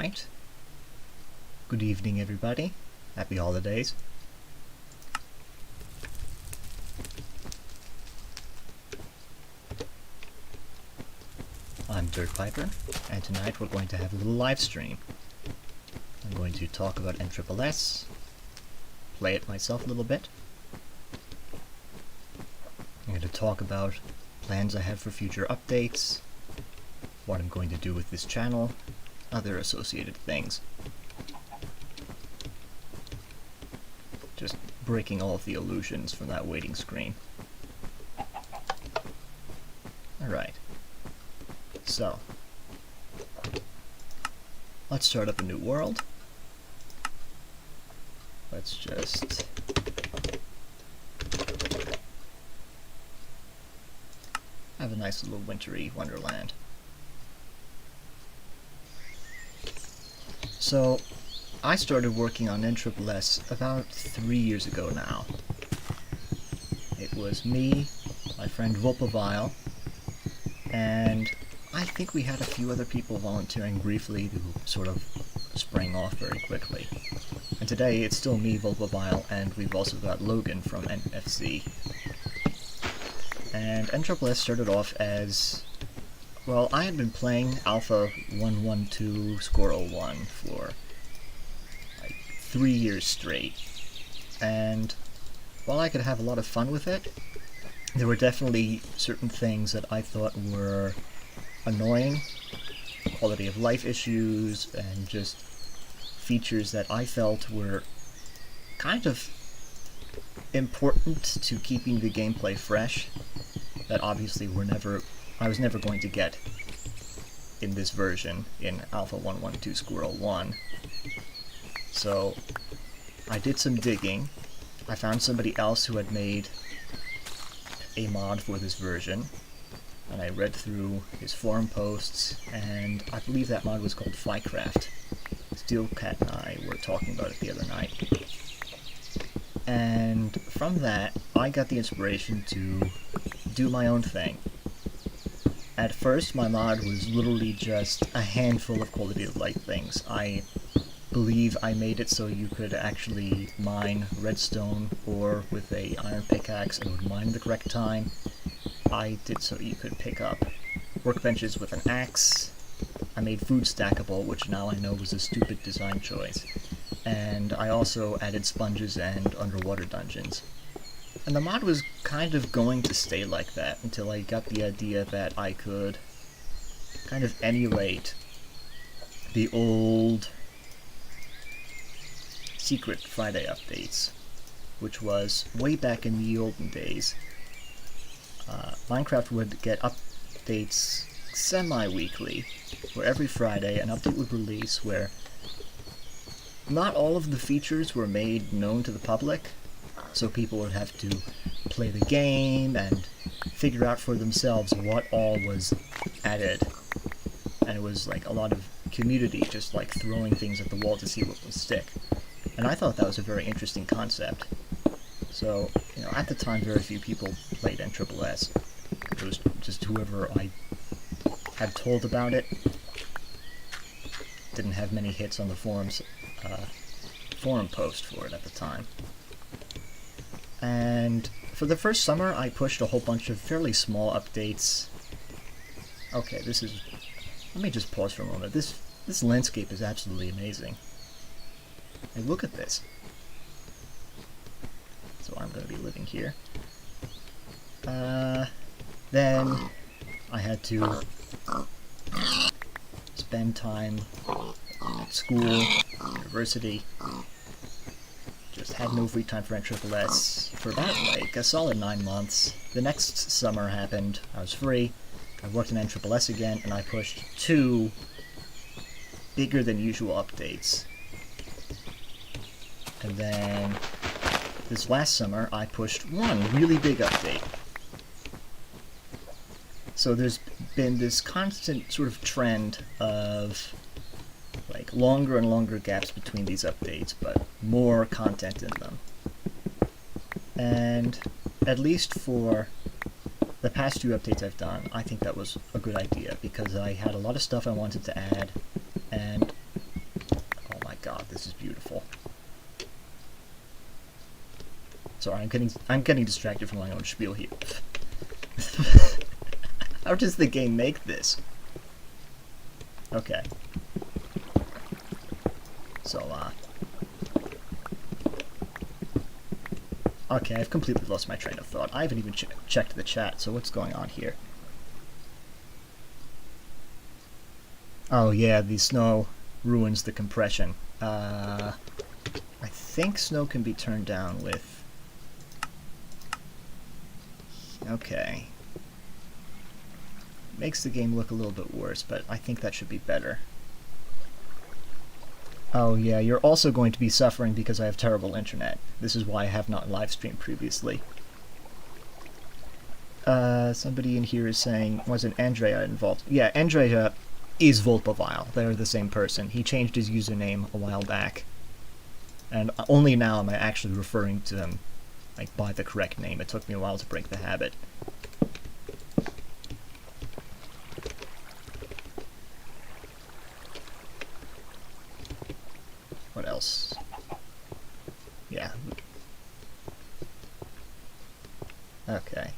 night. Good evening, everybody. Happy holidays. I'm Dirk Piper, and tonight we're going to have a little live stream. I'm going to talk about NSSS, play it myself a little bit. I'm going to talk about plans I have for future updates, what I'm going to do with this channel, other associated things. Just breaking all of the illusions from that waiting screen. Alright. So, let's start up a new world. Let's just have a nice little wintry wonderland. So, I started working on NSSS about 3 years ago now. It was me, my friend Volpovile, and I think we had a few other people volunteering briefly who sort of sprang off very quickly. And today it's still me, Volpovile, and we've also got Logan from NFC. And NSSS started off as, well, I had been playing Alpha 112 Score 01 for like 3 years straight. And while I could have a lot of fun with it, there were definitely certain things that I thought were annoying, quality of life issues, and just features that I felt were kind of important to keeping the gameplay fresh, that obviously I was never going to get in this version in Alpha 112 Squirrel 1. So I did some digging. I found somebody else who had made a mod for this version, and I read through his forum posts, and I believe that mod was called Flycraft. Steelcat and I were talking about it the other night. And from that, I got the inspiration to do my own thing. At first, my mod was literally just a handful of quality of life things. I believe I made it so you could actually mine redstone ore with a iron pickaxe and it would mine the correct time. I did so you could pick up workbenches with an axe. I made food stackable, which now I know was a stupid design choice. And I also added sponges and underwater dungeons. And the mod was kind of going to stay like that until I got the idea that I could kind of emulate the old Secret Friday updates, which was way back in the olden days. Minecraft would get updates semi-weekly, where every Friday an update would release where not all of the features were made known to the public, so people would have to play the game and figure out for themselves what all was added. And it was like a lot of community just like throwing things at the wall to see what would stick. And I thought that was a very interesting concept. So, you know, at the time very few people played NSSS. It was just whoever I had told about it. Didn't have many hits on the forums, forum post for it at the time. And for the first summer, I pushed a whole bunch of fairly small updates. Okay, let me just pause for a moment. This landscape is absolutely amazing. Hey, look at this. So I'm going to be living here. Then I had to spend time at school, university. Just had no free time for NSSS for about like a solid 9 months. The next summer happened, I was free, I worked in NSSS again, and I pushed 2 bigger than usual updates. And then this last summer I pushed 1 really big update. So there's been this constant sort of trend of like longer and longer gaps between these updates, but more content in them. And at least for the past 2 updates I've done, I think that was a good idea, because I had a lot of stuff I wanted to add, and this is beautiful. Sorry, I'm getting distracted from my own spiel here. How does the game make this? Okay. So, okay, I've completely lost my train of thought. I haven't even checked the chat, so what's going on here? Oh yeah, the snow ruins the compression. I think snow can be turned down with... Okay. Makes the game look a little bit worse, but I think that should be better. Oh yeah, you're also going to be suffering because I have terrible internet. This is why I have not live streamed previously. Somebody in here is saying, wasn't Andrea involved? Yeah, Andrea is Volpovile. They're the same person. He changed his username a while back. And only now am I actually referring to him, like, by the correct name. It took me a while to break the habit. What else? Yeah. Okay.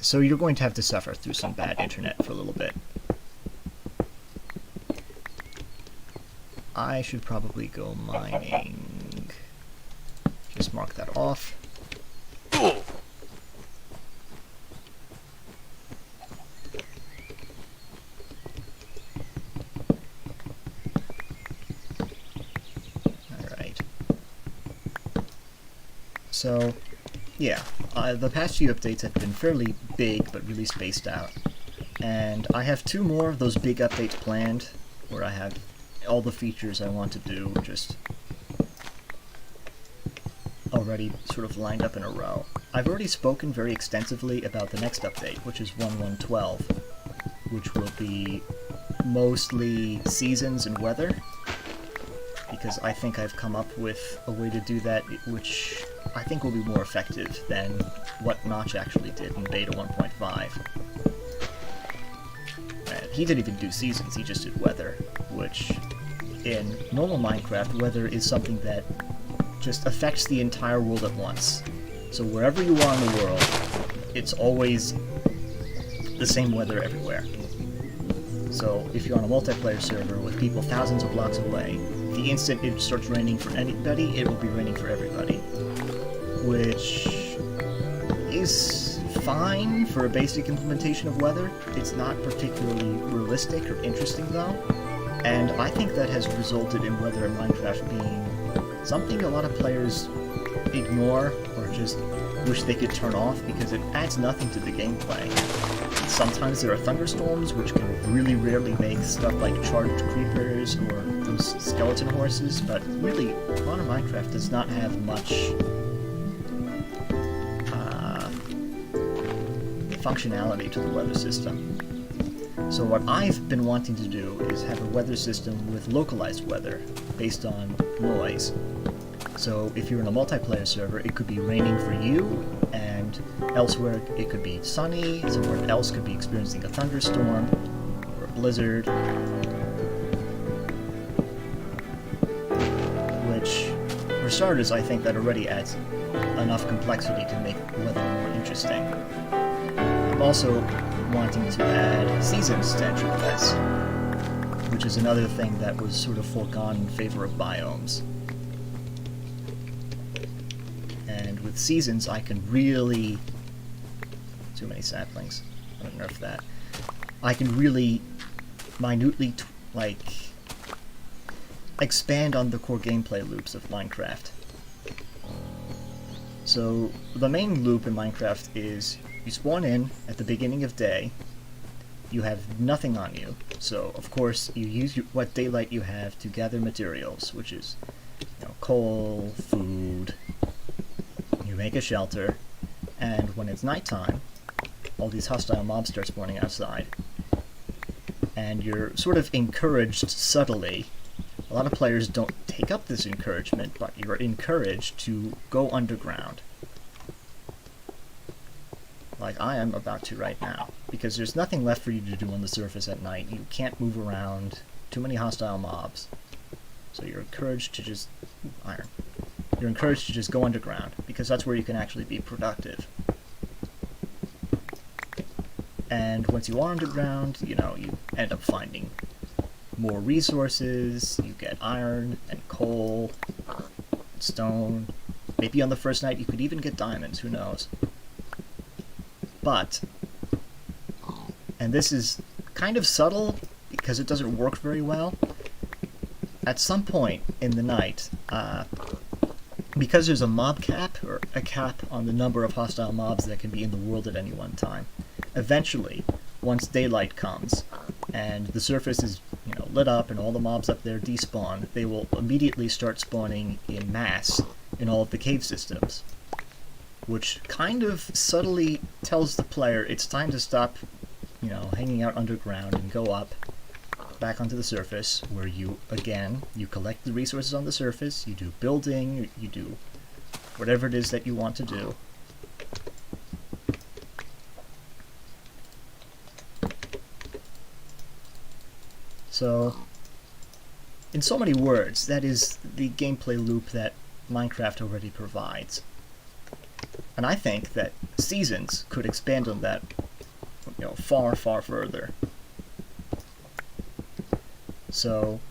So you're going to have to suffer through some bad internet for a little bit. I should probably go mining. Just mark that off. Alright. So, yeah, the past few updates have been fairly big, but really spaced out. And I have 2 more of those big updates planned, where I have all the features I want to do just already sort of lined up in a row. I've already spoken very extensively about the next update, which is 1.1.12, which will be mostly seasons and weather, because I think I've come up with a way to do that which I think will be more effective than what Notch actually did in beta 1.5. He didn't even do seasons, he just did weather, which in normal Minecraft, weather is something that just affects the entire world at once. So wherever you are in the world, it's always the same weather everywhere. So if you're on a multiplayer server with people thousands of blocks away, the instant it starts raining for anybody, it will be raining for everybody. Which is fine for a basic implementation of weather. It's not particularly realistic or interesting though. And I think that has resulted in weather in Minecraft being something a lot of players ignore or just wish they could turn off because it adds nothing to the gameplay. Sometimes there are thunderstorms, which can really rarely make stuff like charged creepers or those skeleton horses, but really, modern Minecraft does not have much functionality to the weather system. So what I've been wanting to do is have a weather system with localized weather based on noise. So if you're in a multiplayer server, it could be raining for you, and elsewhere it could be sunny, somewhere else could be experiencing a thunderstorm or a blizzard. Which, for starters, I think that already adds enough complexity to make weather more interesting. I'm also wanting to add seasons to Entropess, which is another thing that was sort of foregone in favor of biomes. And with seasons, I can really... Too many saplings. I'm gonna nerf that. I can really minutely, expand on the core gameplay loops of Minecraft. So, the main loop in Minecraft is you spawn in at the beginning of day, you have nothing on you, so of course you use what daylight you have to gather materials, which is, coal, food, you make a shelter, and when it's nighttime, all these hostile mobs start spawning outside. And you're sort of encouraged subtly. A lot of players don't take up this encouragement, but you're encouraged to go underground. Like I am about to right now, because there's nothing left for you to do on the surface at night. You can't move around, too many hostile mobs. So you're encouraged to just iron. You're encouraged to just go underground because that's where you can actually be productive. And once you are underground, you know, you end up finding more resources. You get iron and coal, and stone. Maybe on the first night you could even get diamonds, who knows. But, and this is kind of subtle because it doesn't work very well, at some point in the night, because there's a mob cap, or a cap on the number of hostile mobs that can be in the world at any one time, eventually, once daylight comes, and the surface is, you know, lit up and all the mobs up there despawn, they will immediately start spawning in mass in all of the cave systems, which kind of subtly tells the player it's time to stop, you know, hanging out underground and go up back onto the surface, where you, again, you collect the resources on the surface, you do building, you do whatever it is that you want to do. So, in so many words, that is the gameplay loop that Minecraft already provides. And I think that Seasons could expand on that, you know, far, far further. So,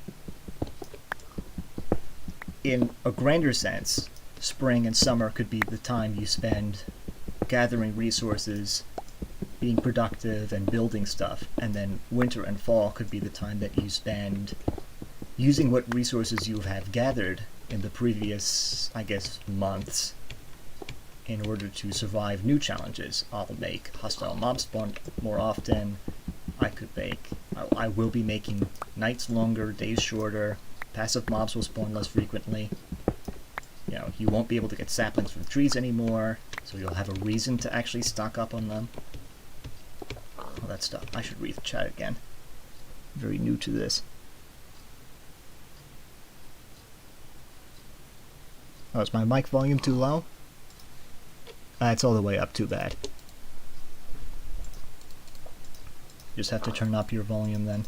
in a grander sense, spring and summer could be the time you spend gathering resources, being productive, and building stuff, and then winter and fall could be the time that you spend using what resources you have gathered in the previous, I guess, months in order to survive new challenges. I'll make hostile mobs spawn more often. I will be making nights longer, days shorter. Passive mobs will spawn less frequently. You know, you won't be able to get saplings from trees anymore, so you'll have a reason to actually stock up on them. All that stuff. I should read the chat again. Very new to this. Oh, is my mic volume too low? It's all the way up, too bad. You just have to turn up your volume then.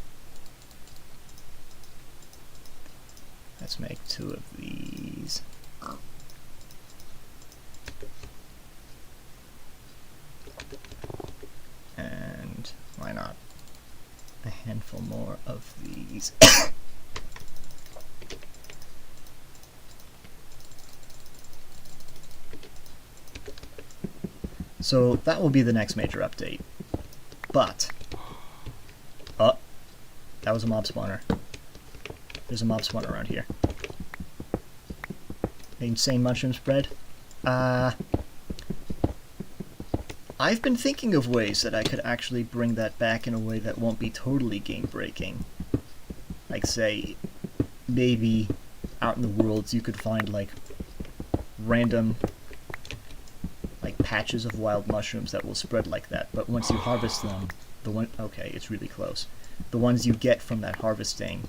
Let's make 2 of these. And why not a handful more of these. So that will be the next major update. But, oh, that was a mob spawner. There's a mob spawner around here. The insane mushroom spread. I've been thinking of ways that I could actually bring that back in a way that won't be totally game-breaking. Like, say, maybe out in the worlds you could find, like, random, like, patches of wild mushrooms that will spread like that. But once you harvest them, okay, it's really close. The ones you get from that harvesting,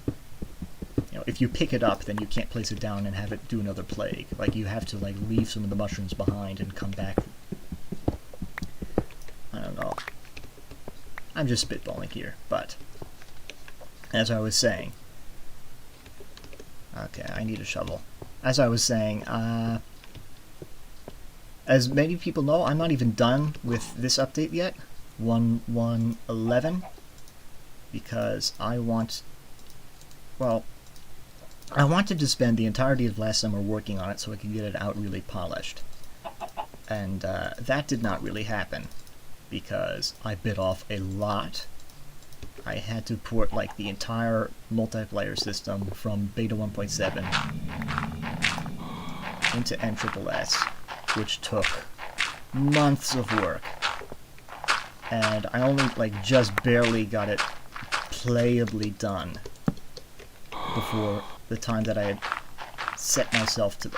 you know, if you pick it up, then you can't place it down and have it do another plague. Like, you have to, like, leave some of the mushrooms behind and come back. I don't know. I'm just spitballing here, but as I was saying, okay, I need a shovel. As I was saying, as many people know, I'm not even done with this update yet, 1.1.11, because I wanted to spend the entirety of last summer working on it so I could get it out really polished. And that did not really happen, because I bit off a lot. I had to port, like, the entire multiplayer system from Beta 1.7 into NSSS, which took months of work. And I only, like, just barely got it playably done before the time that I had set myself to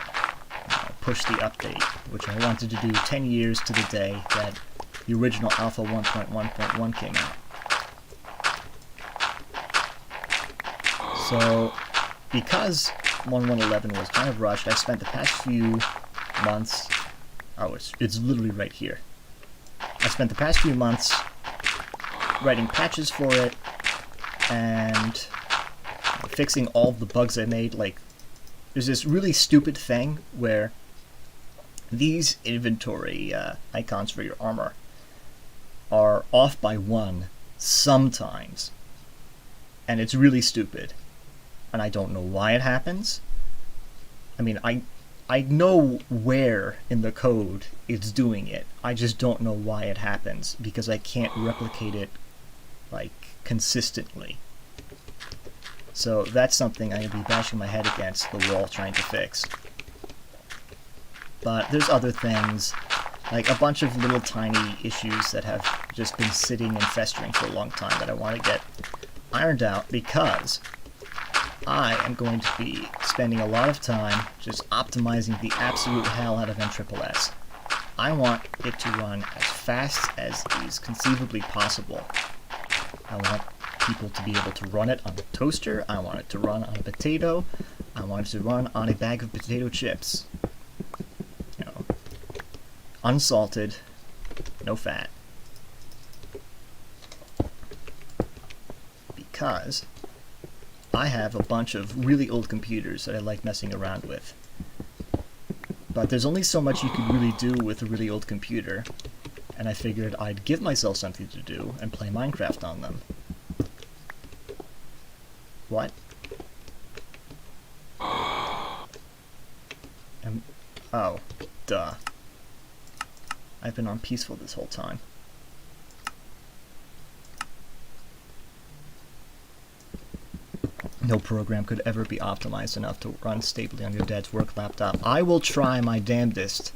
push the update, which I wanted to do 10 years to the day that the original Alpha 1.1.1 came out. So, because 1.1.11 was kind of rushed, I spent the past few months... Oh, it's literally right here. I spent the past few months writing patches for it, and fixing all the bugs I made. Like, there's this really stupid thing where these inventory icons for your armor are off by 1 sometimes. And it's really stupid. And I don't know why it happens. I mean, I know where in the code it's doing it. I just don't know why it happens, because I can't replicate it, like, consistently. So that's something I'm going to be bashing my head against the wall trying to fix. But there's other things, like a bunch of little tiny issues that have just been sitting and festering for a long time that I want to get ironed out, because I am going to be spending a lot of time just optimizing the absolute hell out of NSSS. I want it to run as fast as is conceivably possible. I want people to be able to run it on a toaster. I want it to run on a potato. I want it to run on a bag of potato chips. You know, unsalted, no fat. Because I have a bunch of really old computers that I like messing around with. But there's only so much you can really do with a really old computer, and I figured I'd give myself something to do and play Minecraft on them. What? Oh, duh. I've been on peaceful this whole time. No program could ever be optimized enough to run stably on your dad's work laptop. I will try my damnedest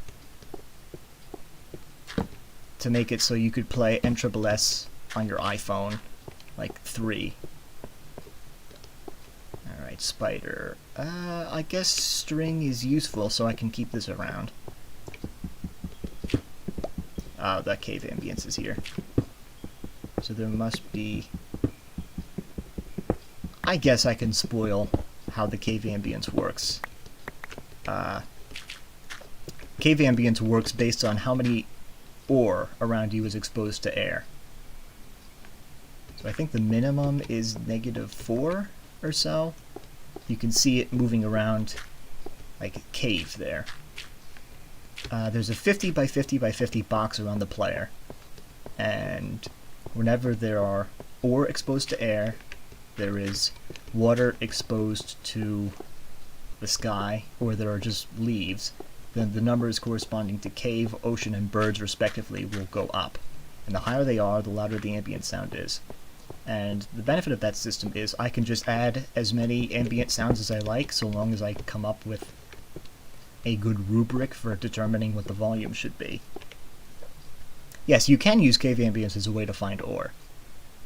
to make it so you could play NSSS on your iPhone, like 3. Alright, spider. I guess string is useful, so I can keep this around. Oh, that cave ambience is here. So there must be... I guess I can spoil how the cave ambience works. Cave ambience works based on how many ore around you is exposed to air. So I think the minimum is -4 or so. You can see it moving around like a cave there. There's a 50 by 50 by 50 box around the player, and whenever there are ore exposed to air, there is water exposed to the sky, or there are just leaves, then the numbers corresponding to cave, ocean, and birds respectively will go up. And the higher they are, the louder the ambient sound is. And the benefit of that system is I can just add as many ambient sounds as I like, so long as I come up with a good rubric for determining what the volume should be. Yes, you can use cave ambience as a way to find ore,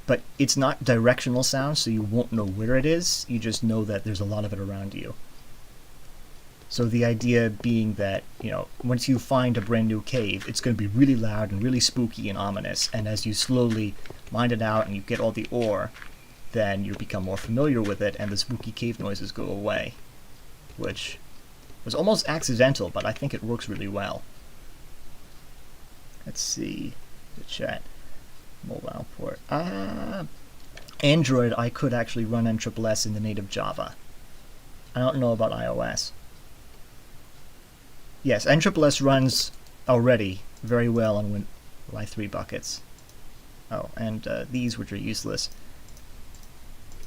but it's not directional sound, so you won't know where it is. You just know that there's a lot of it around you. So the idea being that, you know, once you find a brand new cave, it's going to be really loud and really spooky and ominous, and as you slowly mine it out and you get all the ore, then you become more familiar with it and the spooky cave noises go away. Which was almost accidental, but I think it works really well. Let's see the chat. Mobile port. Android, I could actually run NSSS in the native Java. I don't know about iOS. Yes, NSSS runs already very well on Y3 buckets. Oh, and these, which are useless.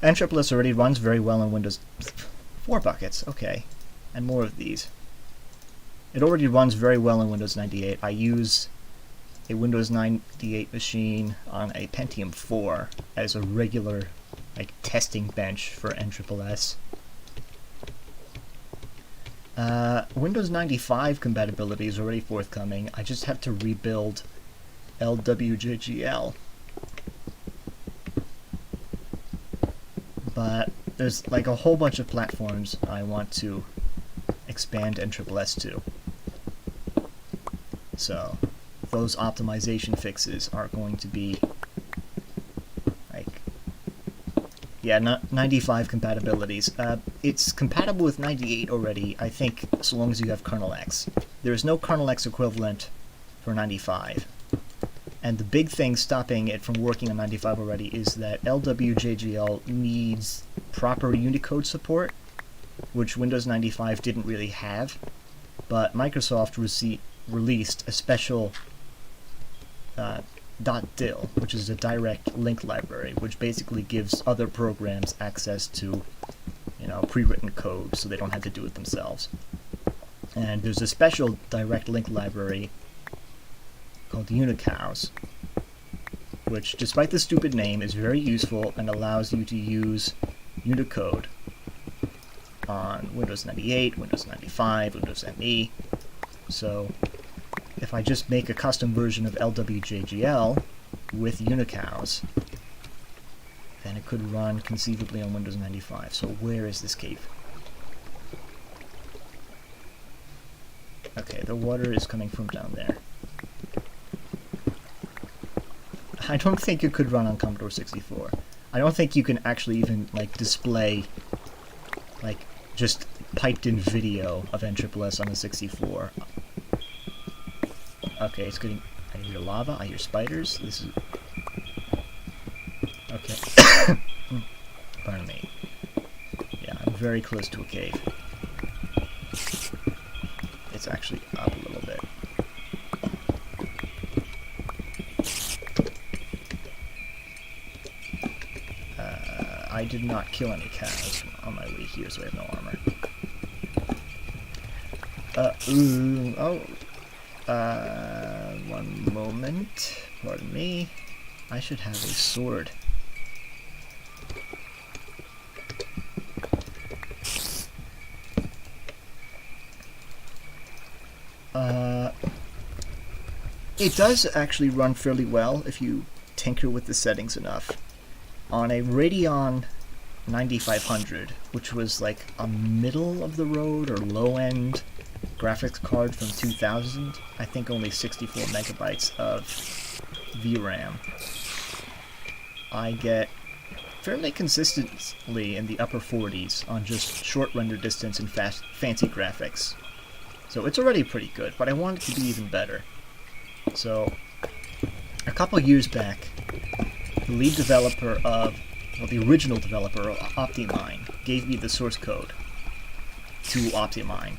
NSSS already runs very well on Windows 4 buckets. Okay, and more of these. It already runs very well on Windows 98. I use a Windows 98 machine on a Pentium 4 as a regular, like, testing bench for NSSS. Windows 95 compatibility is already forthcoming. I just have to rebuild LWJGL. But there's like a whole bunch of platforms I want to expand NSSS to. So those optimization fixes are going to be like, yeah, 95 compatibilities. It's compatible with 98 already, I think, so long as you have kernel X. There is no kernel X equivalent for 95. And the big thing stopping it from working on 95 already is that LWJGL needs proper Unicode support, which Windows 95 didn't really have. But Microsoft released a special .dil, which is a direct link library, which basically gives other programs access to, pre-written code, so they don't have to do it themselves. And there's a special direct link library called Unicows, which, despite the stupid name, is very useful and allows you to use Unicode on Windows 98, Windows 95, Windows ME. So if I just make a custom version of LWJGL with Unicows, then it could run conceivably on Windows 95. So where is this cave? Okay, the water is coming from down there. I don't think it could run on Commodore 64. I don't think you can actually even, display, just piped-in video of NSSS on the 64. Okay, it's getting... I hear lava, I hear spiders, this is... Okay. Pardon me. Yeah, I'm very close to a cave. It's actually up a little bit. I did not kill any cows on my way here, so I have no armor. One moment. Pardon me. I should have a sword. It does actually run fairly well if you tinker with the settings enough. On a Radeon 9500, which was like a middle of the road or low end graphics card from 2000, I think only 64 megabytes of VRAM, I get fairly consistently in the upper 40s on just short render distance and fancy graphics. So it's already pretty good, but I want it to be even better. So, a couple years back, the lead developer of, the original developer of OptiMine gave me the source code to OptiMine.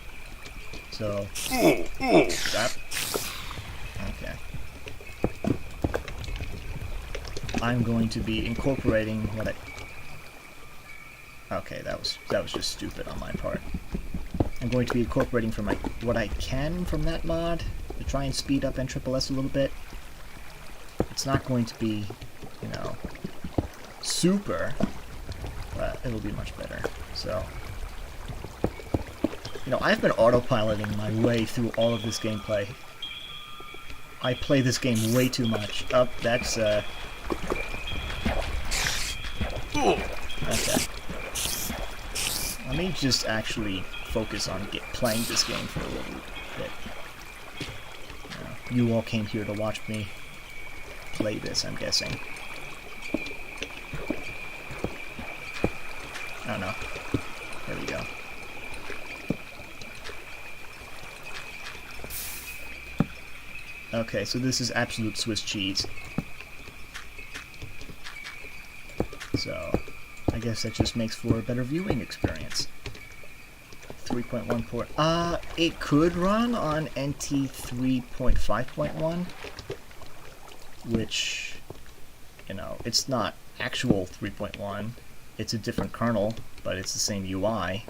So, that, okay. I'm going to be incorporating what okay, that was just stupid on my part. I'm going to be incorporating from what I can from that mod to try and speed up NSSS a little bit. It's not going to be, super, but it'll be much better. So, I've been autopiloting my way through all of this gameplay. I play this game way too much. Oh, that's, okay. Let me just actually focus on playing this game for a little bit. You all came here to watch me play this, I'm guessing. Oh no. There we go. Okay, so this is absolute Swiss cheese. So, I guess that just makes for a better viewing experience. 3.1 port. It could run on NT 3.5.1, which, it's not actual 3.1. It's a different kernel, but it's the same UI.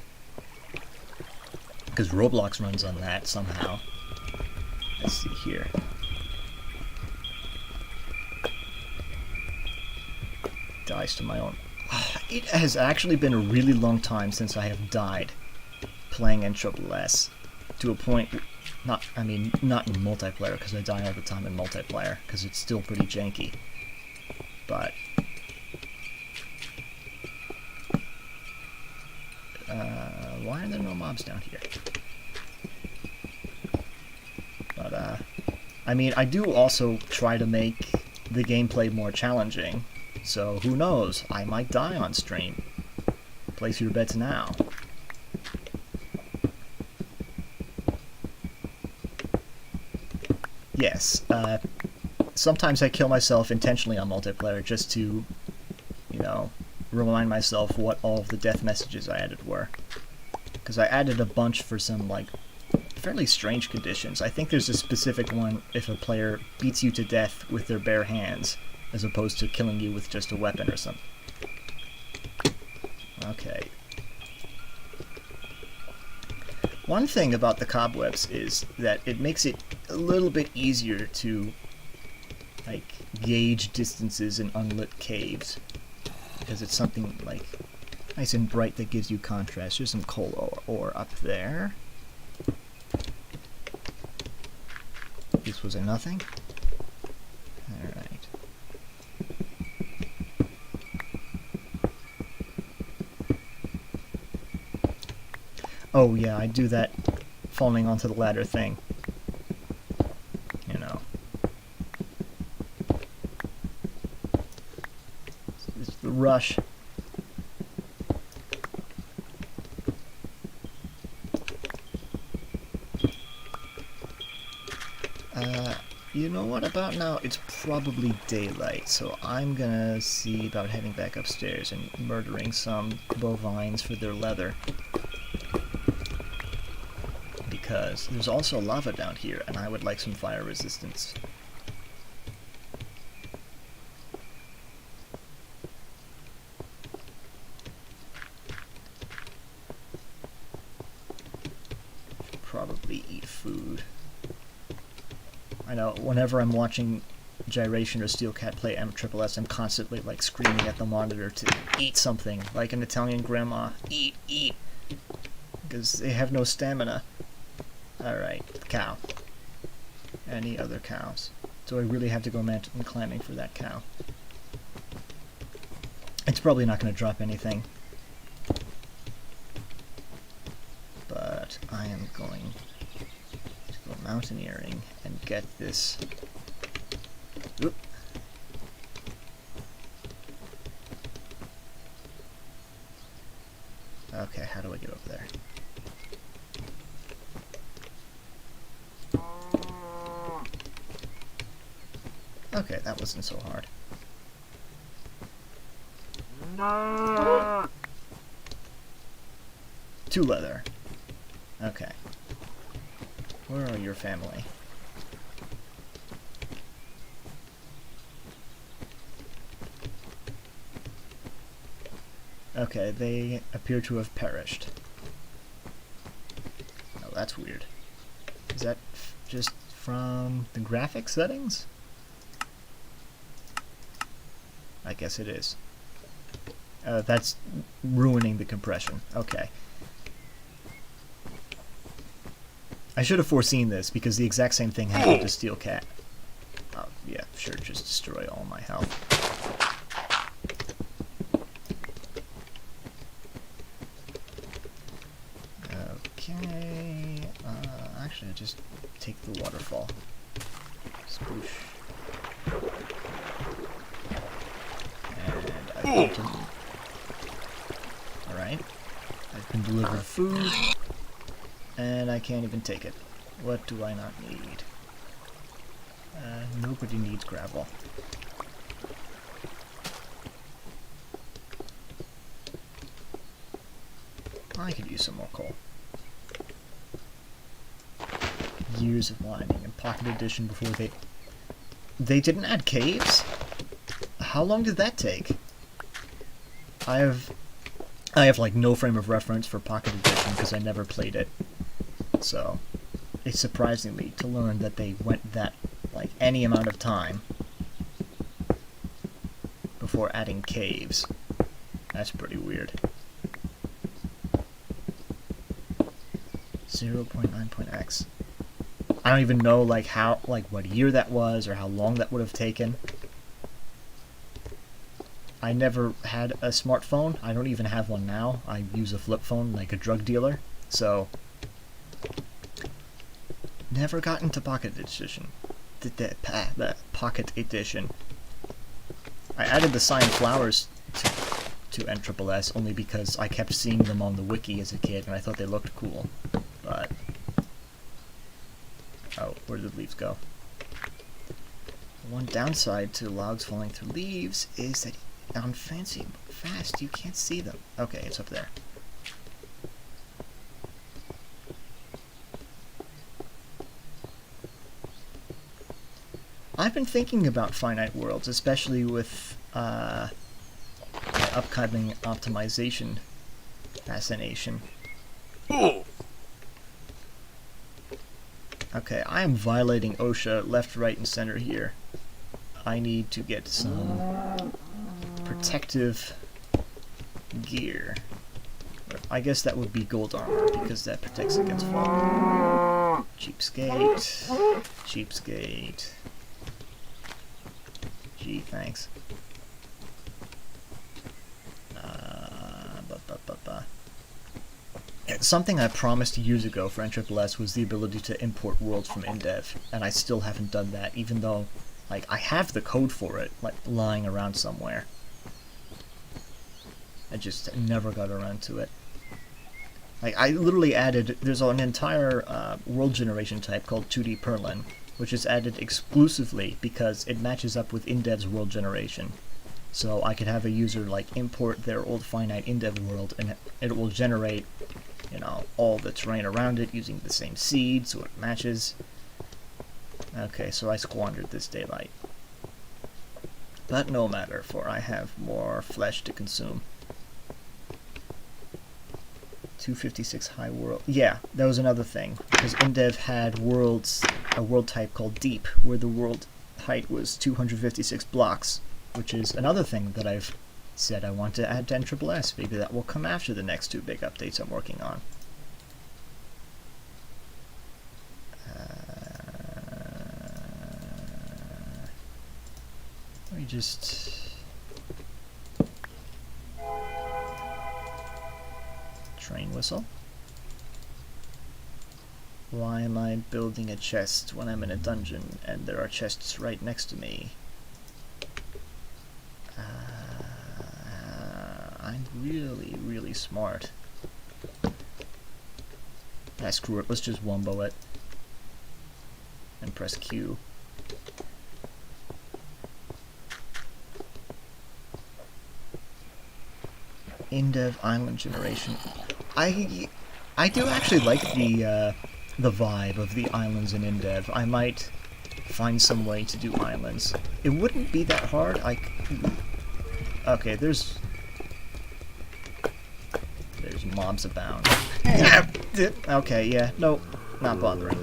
Because Roblox runs on that somehow. Let's see here. Dies to my own. It has actually been a really long time since I have died playing NSSS, to a point, not in multiplayer, because I die all the time in multiplayer, because it's still pretty janky. But, why are there no mobs down here? But, I do also try to make the gameplay more challenging, so who knows, I might die on stream. Place your bets now. Yes, sometimes I kill myself intentionally on multiplayer just to, you know, remind myself what all of the death messages I added were. Because I added a bunch for some, like, fairly strange conditions. I think there's a specific one if a player beats you to death with their bare hands, as opposed to killing you with just a weapon or something. Okay. One thing about the cobwebs is that it makes it a little bit easier to, like, gauge distances in unlit caves. Because it's something, like, nice and bright that gives you contrast. There's some coal ore up there. This was a nothing. Alright. Oh yeah, I do that falling onto the ladder thing. You know. It's the rush. You know what, about now, it's probably daylight, so I'm gonna see about heading back upstairs and murdering some bovines for their leather. Because there's also lava down here, and I would like some fire resistance. Should probably eat food. I know, whenever I'm watching Gyration or Steelcat play MSSS, I'm constantly, like, screaming at the monitor to eat something, like an Italian grandma. Eat, eat! Because they have no stamina. Alright, cow. Any other cows? Do I really have to go mountain climbing for that cow? It's probably not going to drop anything. But I am going to go mountaineering and get this. Oop. Okay, how do I get over there? Okay, that wasn't so hard. No. 2 leather. Okay. Where are your family? Okay, they appear to have perished. Oh, that's weird. Is that just from the graphic settings? I guess it is. That's ruining the compression. Okay. I should have foreseen this, because the exact same thing happened to Steelcat. Oh, yeah, sure, just destroy all my health. Okay, actually, I just take the waterfall. Sploosh. And alright. I can deliver food. And I can't even take it. What do I not need? Nobody needs gravel. I could use some more coal. Years of mining and Pocket Edition before they didn't add caves? How long did that take? I have like no frame of reference for Pocket Edition because I never played it. So it's surprising me to learn that they went that, like, any amount of time before adding caves. That's pretty weird. 0.9.x. I don't even know, like, how, like, what year that was or how long that would have taken. I never had a smartphone. I don't even have one now. I use a flip phone like a drug dealer. So never got into Pocket Edition. Pocket Edition. I added the cyan flowers to NSSS only because I kept seeing them on the wiki as a kid and I thought they looked cool. But oh, where did the leaves go? One downside to logs falling through leaves is that on fancy fast you can't see them. Okay, it's up there. I've been thinking about finite worlds, especially with my upcoming optimization fascination. Okay, I am violating OSHA left, right, and center here. I need to get some protective gear. I guess that would be gold armor, because that protects against fall. Cheapskate. Cheapskate. Gee, thanks. Something I promised years ago for NSSS was the ability to import worlds from InDev, and I still haven't done that, even though, like, I have the code for it, like, lying around somewhere. I just never got around to it. Like, I literally added, there's an entire world generation type called 2D Perlin, which is added exclusively because it matches up with InDev's world generation. So I could have a user, like, import their old finite InDev world, and it will generate, you know, all the terrain around it using the same seed, so it matches. Okay, so I squandered this daylight. But no matter, for I have more flesh to consume. 256 high world. Yeah, that was another thing, because InDev had worlds, a world type called Deep, where the world height was 256 blocks, which is another thing that I've said I want to add to NSSS. Maybe that will come after the next two big updates I'm working on. Let me just... train whistle. Why am I building a chest when I'm in a dungeon and there are chests right next to me? I'm really, really smart. Ah, screw it, let's just wombo it. And press Q. InDev island generation. I do actually like the vibe of the islands in InDev. I might find some way to do islands. It wouldn't be that hard. Okay, there's mobs abound. Okay, yeah, nope, not bothering.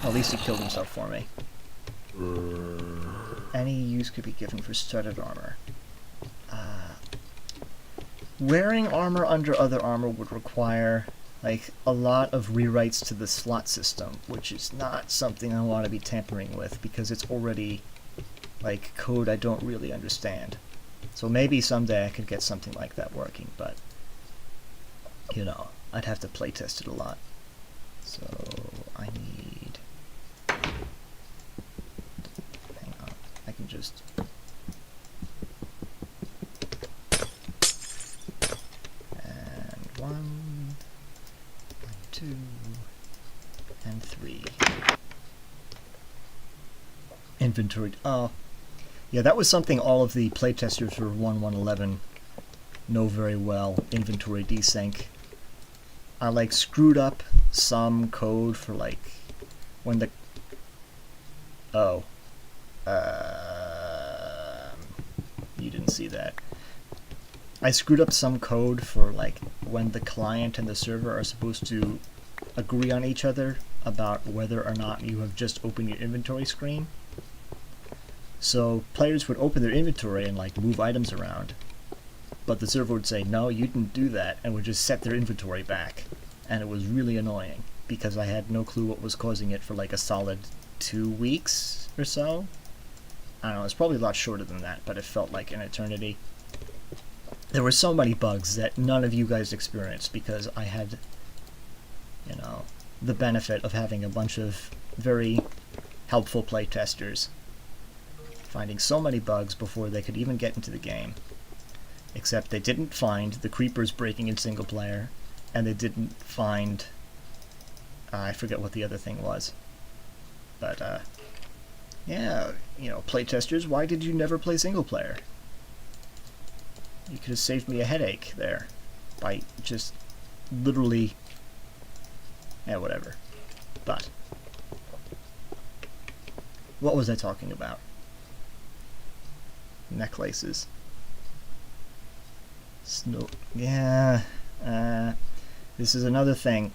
At least he killed himself for me. Any use could be given for studded armor. Wearing armor under other armor would require, like, a lot of rewrites to the slot system, which is not something I want to be tampering with, because it's already, like, code I don't really understand. So maybe someday I could get something like that working, but, you know, I'd have to playtest it a lot. So, I need... hang on, I can just... and 1, 2, and 3. Inventory. Oh, yeah, that was something all of the playtesters for 1.1.11 know very well. Inventory desync. I like screwed up some code for like when the you didn't see that. I screwed up some code for like when the client and the server are supposed to agree on each other about whether or not you have just opened your inventory screen. So players would open their inventory and like move items around, but the server would say, no, you didn't do that, and would just set their inventory back. And it was really annoying, because I had no clue what was causing it for like a solid 2 weeks or so. I don't know, it's probably a lot shorter than that, but it felt like an eternity. There were so many bugs that none of you guys experienced, because I had, you know, the benefit of having a bunch of very helpful playtesters finding so many bugs before they could even get into the game. Except they didn't find the creepers breaking in single player, and they didn't find I forget what the other thing was. But, yeah, you know, playtesters, why did you never play single player? You could have saved me a headache there by just literally... yeah, whatever. But, what was I talking about? Necklaces. Snow... yeah, this is another thing.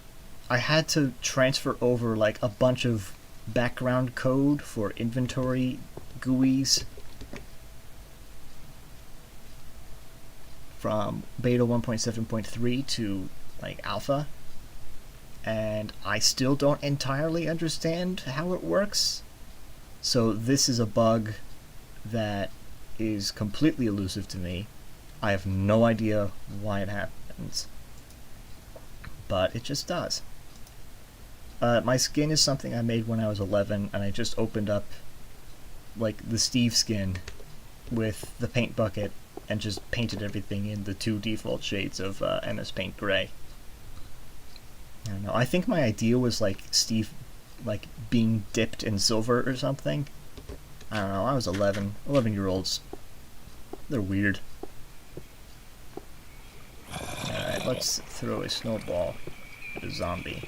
I had to transfer over, like, a bunch of background code for inventory GUIs from beta 1.7.3 to, like, alpha, and I still don't entirely understand how it works. So this is a bug that is completely elusive to me. I have no idea why it happens, but it just does. My skin is something I made when I was 11, and I just opened up, like, the Steve skin with the paint bucket and just painted everything in the 2 default shades of MS Paint Gray. I don't know, I think my idea was, like, Steve, like, being dipped in silver or something. I don't know, I was 11. 11-year-olds, they're weird. Alright, let's throw a snowball at a zombie.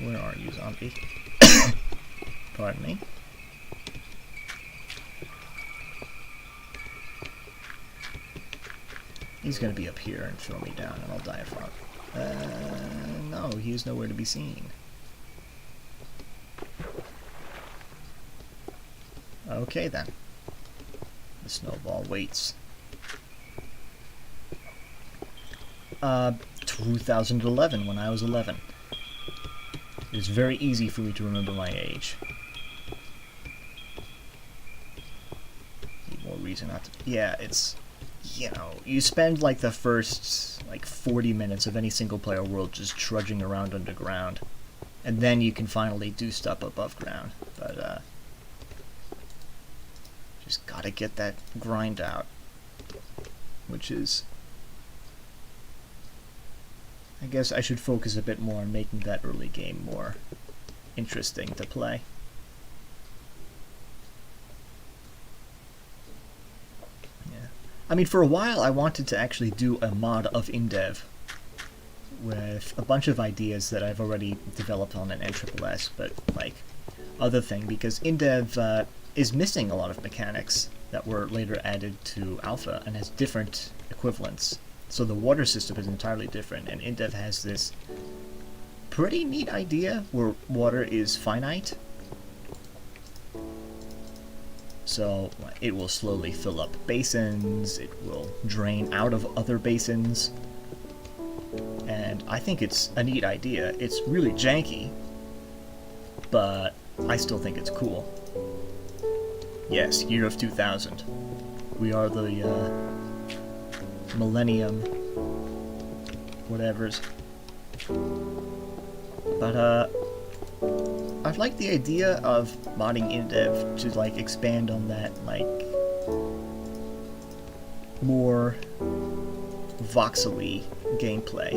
Where are you, zombie? Pardon me. He's gonna be up here and throw me down and I'll die of fog. No, he is nowhere to be seen. Okay then. The snowball waits. 2011, when I was 11. It was very easy for me to remember my age. Need more reason not to... yeah, it's... you know, you spend like the first, like, 40 minutes of any single-player world just trudging around underground. And then you can finally do stuff above ground. But, just gotta get that grind out. Which is... I guess I should focus a bit more on making that early game more interesting to play. Yeah. I mean, for a while I wanted to actually do a mod of InDev with a bunch of ideas that I've already developed on an NSSS, but, like, other thing, because InDev is missing a lot of mechanics that were later added to Alpha and has different equivalents. So the water system is entirely different, and InDev has this pretty neat idea where water is finite. So it will slowly fill up basins, it will drain out of other basins, and I think it's a neat idea. It's really janky, but I still think it's cool. Yes, year of 2000. We are the, millennium whatevers. But I like the idea of modding InDev to, like, expand on that, like, more voxely gameplay.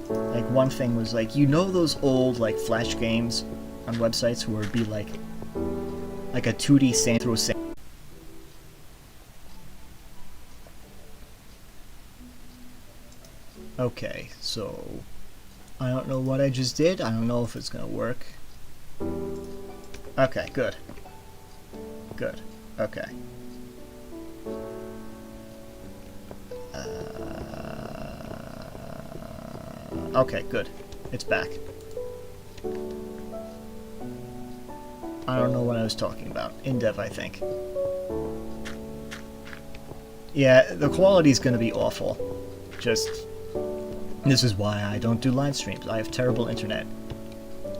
Like, one thing was, like, you know those old, like, Flash games on websites where it'd be like a 2D sand throw sand. Okay, so I don't know what I just did. I don't know if it's gonna work. Okay, good. Good. Okay. Okay, good. It's back. I don't know what I was talking about. InDev, I think. Yeah, the quality's gonna be awful. Just... this is why I don't do live streams. I have terrible internet.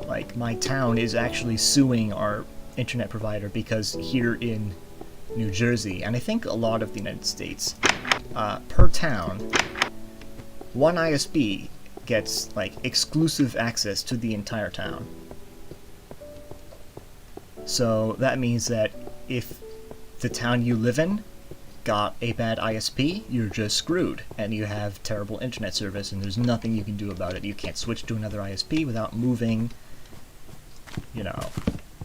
Like, my town is actually suing our internet provider because here in New Jersey, and I think a lot of the United States, per town, one ISP gets, like, exclusive access to the entire town. So that means that if the town you live in got a bad ISP, you're just screwed, and you have terrible internet service, and there's nothing you can do about it. You can't switch to another ISP without moving. You know,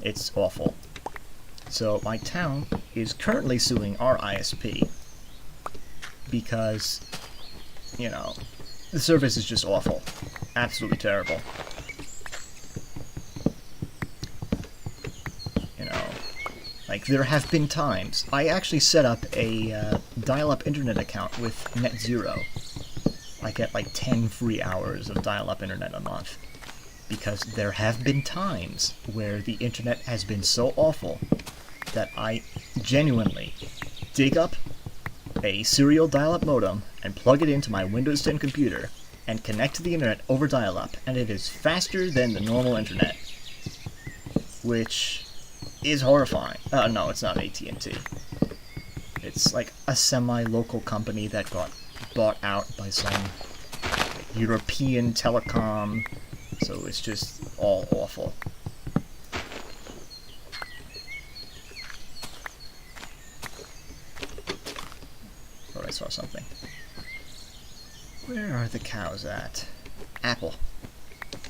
it's awful. So my town is currently suing our ISP because, you know, the service is just awful. Absolutely terrible. You know, like, there have been times. I actually set up a dial-up internet account with NetZero. I get like 10 free hours of dial-up internet a month. Because there have been times where the internet has been so awful that I genuinely dig up a serial dial-up modem and plug it into my Windows 10 computer and connect to the internet over dial-up, and it is faster than the normal internet. Which is horrifying. No, it's not AT&T. It's like a semi-local company that got bought out by some European telecom, so it's just all awful. Thought I saw something. Where are the cows at? Apple.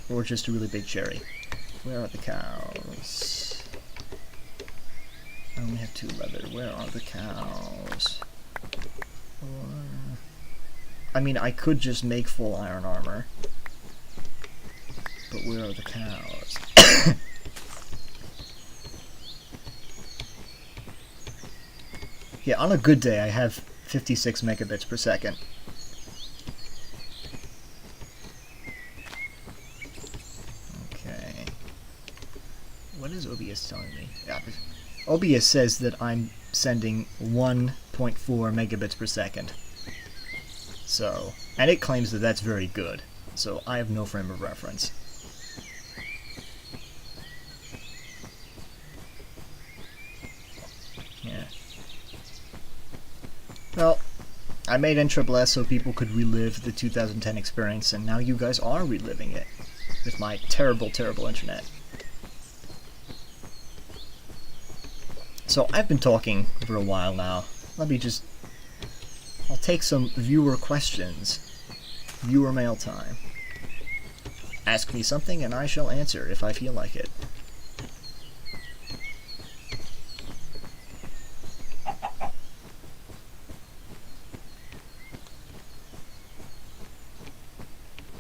Or just a really big cherry. Where are the cows? I only have 2 leather. Where are the cows? I mean, I could just make full iron armor. But where are the cows? Yeah, on a good day, I have 56 megabits per second. Okay. What is OBS telling me? Yeah, OBS says that I'm sending 1.4 megabits per second. So, and it claims that that's very good. So I have no frame of reference. Yeah. Well, I made NSSS so people could relive the 2010 experience, and now you guys are reliving it with my terrible, terrible internet. So I've been talking for a while now. I'll take some viewer questions. Viewer mail time. Ask me something and I shall answer if I feel like it. I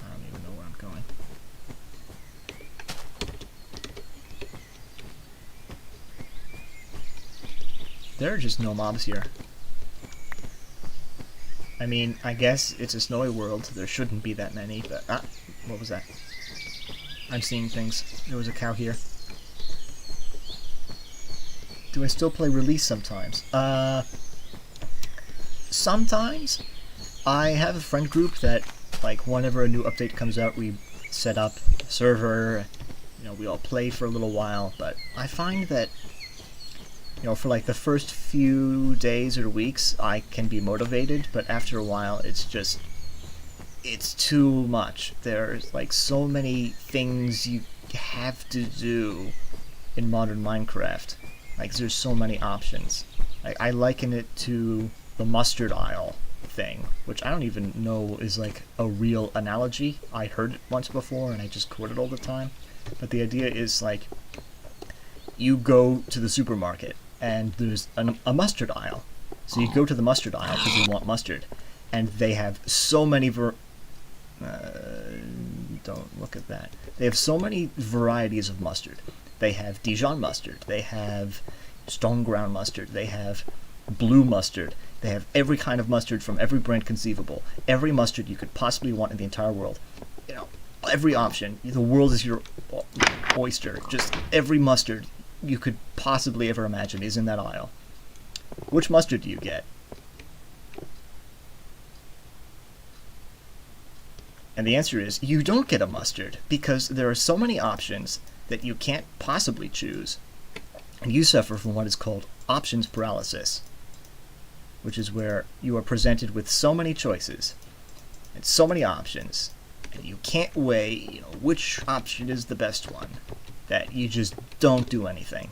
don't even know where I'm going. There are just no mobs here. I mean, I guess it's a snowy world. There shouldn't be that many, but... Ah, what was that? I'm seeing things. There was a cow here. Do I still play Release sometimes? Sometimes. I have a friend group that, like, whenever a new update comes out, we set up a server. You know, we all play for a little while, but I find that, you know, for like the first few days or weeks, I can be motivated, but after a while, it's too much. There's like so many things you have to do in modern Minecraft. Like, there's so many options. Like, I liken it to the mustard aisle thing, which I don't even know is like a real analogy. I heard it once before and I just quote it all the time. But the idea is, like, you go to the supermarket and there's a mustard aisle. So you go to the mustard aisle because you want mustard. And they have so many don't look at that. They have so many varieties of mustard. They have Dijon mustard. They have stone ground mustard. They have blue mustard. They have every kind of mustard from every brand conceivable. Every mustard you could possibly want in the entire world. You know, every option. The world is your oyster. Just every mustard you could possibly ever imagine is in that aisle. Which mustard do you get? And the answer is, you don't get a mustard, because there are so many options that you can't possibly choose, and you suffer from what is called options paralysis, which is where you are presented with so many choices, and so many options, and you can't weigh, you know, which option is the best one, that you just don't do anything.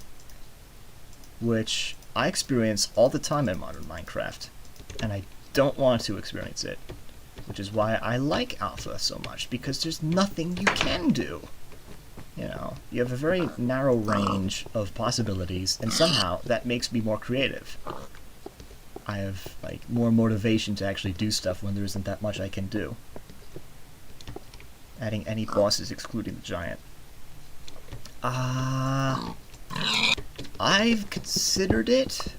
which I experience all the time in modern Minecraft, and I don't want to experience it, which is why I like alpha so much, because there's nothing you can do. You know, you have a very narrow range of possibilities, and somehow that makes me more creative. I have, like, more motivation to actually do stuff when there isn't that much I can do. Adding any bosses excluding the giant. I've considered it.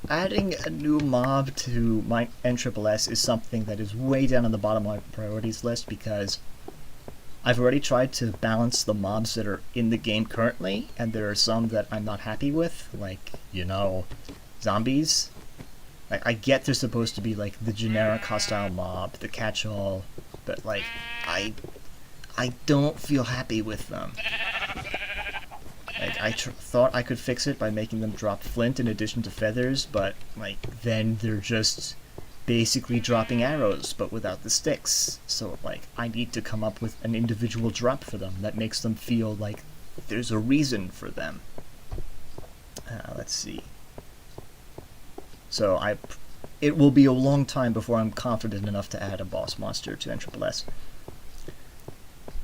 Adding a new mob to my NSSS is something that is way down on the bottom of my priorities list, because I've already tried to balance the mobs that are in the game currently, and there are some that I'm not happy with, like, you know, zombies. Like, I get they're supposed to be, like, the generic hostile mob, the catch-all, but, like, I don't feel happy with them. Like, I thought I could fix it by making them drop flint in addition to feathers, but, like, then they're just basically dropping arrows, but without the sticks. So, like, I need to come up with an individual drop for them that makes them feel like there's a reason for them. Let's see. So, it will be a long time before I'm confident enough to add a boss monster to NSSS.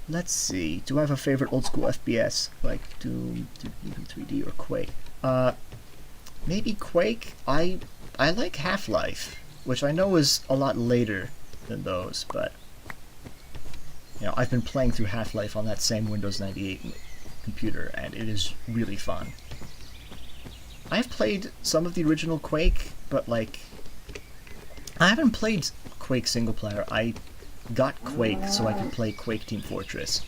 Let's see. Do I have a favorite old school FPS? Like Doom, even 3D, or Quake? Maybe Quake? I like Half-Life, which I know is a lot later than those, but, you know, I've been playing through Half-Life on that same Windows 98 computer, and it is really fun. I've played some of the original Quake, but, like, I haven't played Quake single player. I got Quake so I could play Quake Team Fortress,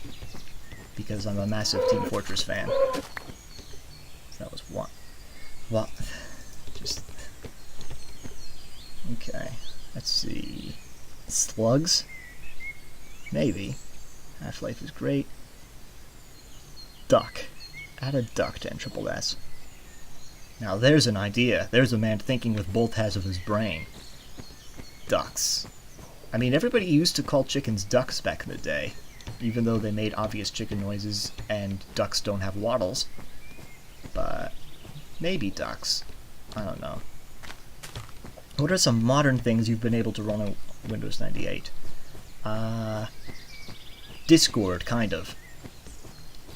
because I'm a massive Team Fortress fan. That was one. Well, just... Okay, let's see. Slugs? Maybe. Half-Life is great. Duck. Add a duck to NSSS. Now there's an idea. There's a man thinking with both halves of his brain. Ducks. I mean, everybody used to call chickens ducks back in the day, even though they made obvious chicken noises and ducks don't have waddles. But maybe ducks. I don't know. What are some modern things you've been able to run on Windows 98? Discord, kind of.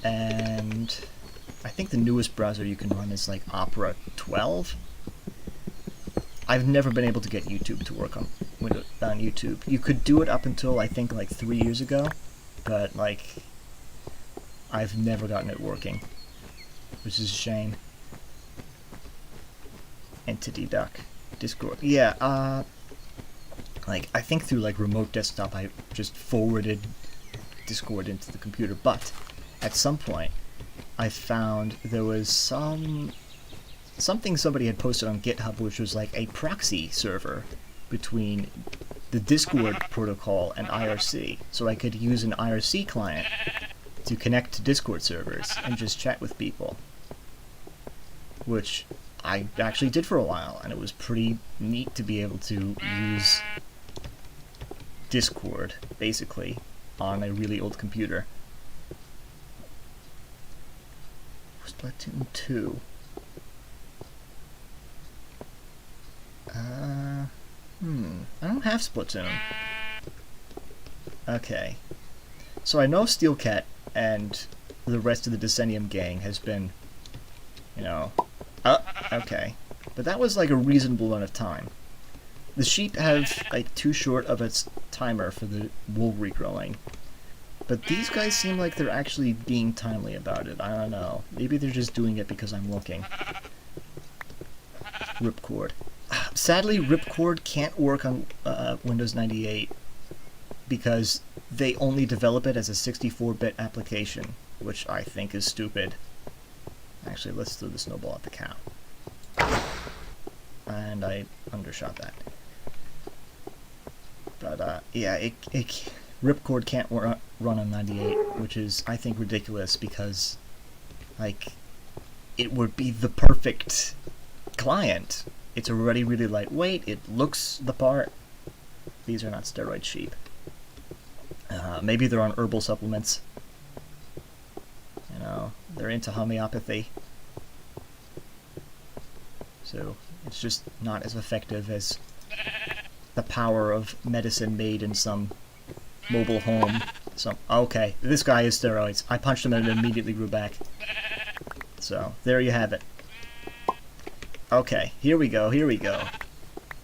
And I think the newest browser you can run is like Opera 12. I've never been able to get YouTube to work on YouTube. You could do it up until, I think, like 3 years ago, but, like, I've never gotten it working, which is a shame. Entity Duck. Discord. Yeah, like, I think through, like, remote desktop I just forwarded Discord into the computer, but at some point I found there was something somebody had posted on GitHub, which was like a proxy server between the Discord protocol and IRC. So I could use an IRC client to connect to Discord servers and just chat with people, which I actually did for a while, and it was pretty neat to be able to use Discord, basically, on a really old computer. Splatoon 2. I don't have Splatoon. Okay. So I know Steelcat and the rest of the Decennium gang has been, you know... okay. But that was like a reasonable amount of time. The sheep have like too short of a timer for the wool regrowing. But these guys seem like they're actually being timely about it. I don't know. Maybe they're just doing it because I'm looking. Ripcord. Sadly, Ripcord can't work on Windows 98 because they only develop it as a 64-bit application, which I think is stupid. Actually, let's throw the snowball at the cow. And I undershot that. But, yeah, Ripcord can't run on 98, which is, I think, ridiculous because, like, it would be the perfect client. It's already really lightweight, it looks the part. These are not steroid sheep. Maybe they're on herbal supplements. You know, they're into homeopathy. So it's just not as effective as the power of medicine made in some mobile home. Okay, this guy is steroids. I punched him and it immediately grew back. So, there you have it. Okay, here we go, here we go.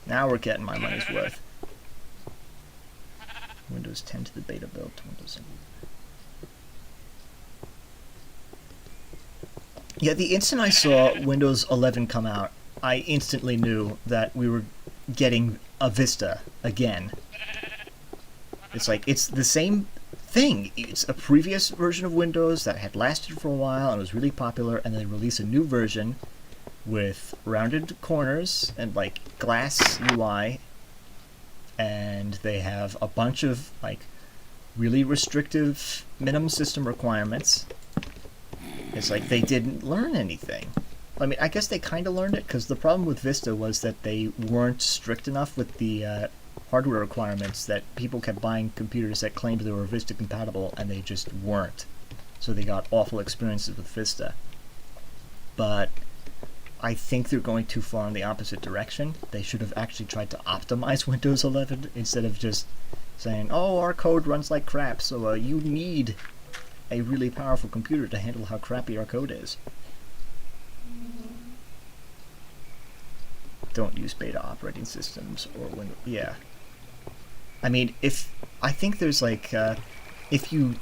Now we're getting my money's worth. Windows 10 to the beta build to Windows 7. Yeah, the instant I saw Windows 11 come out, I instantly knew that we were getting a Vista again. It's like, it's the same thing. It's a previous version of Windows that had lasted for a while and was really popular, and they release a new version with rounded corners and like glass UI, and they have a bunch of like really restrictive minimum system requirements. It's like they didn't learn anything. I mean, I guess they kind of learned it, because the problem with Vista was that they weren't strict enough with the hardware requirements, that people kept buying computers that claimed they were Vista compatible, and they just weren't. So they got awful experiences with Vista. But I think they're going too far in the opposite direction. They should have actually tried to optimize Windows 11 instead of just saying, oh, our code runs like crap, so you need a really powerful computer to handle how crappy our code is. Don't use beta operating systems or Windows. Yeah. I mean, I think there's like, if you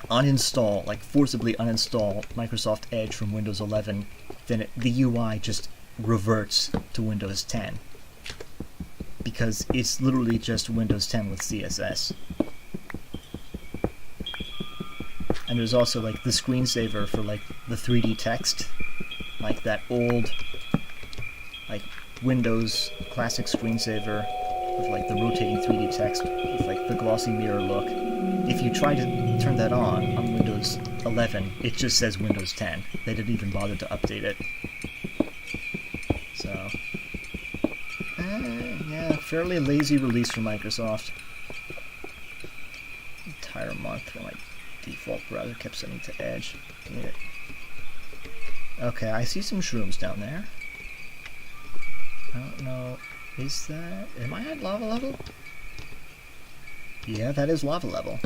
uninstall, like forcibly uninstall Microsoft Edge from Windows 11, then the UI just reverts to Windows 10. Because it's literally just Windows 10 with CSS. And there's also like the screensaver for like the 3D text, like that old like Windows classic screensaver with like the rotating 3D text with like the glossy mirror look. If you try to turn that on Windows 11, it just says Windows 10. They didn't even bother to update it. So, yeah, fairly lazy release from Microsoft. Entire month when my default browser kept sending to Edge. Yeah. Okay, I see some shrooms down there. I don't know, is that... am I at lava level? Yeah, that is lava level.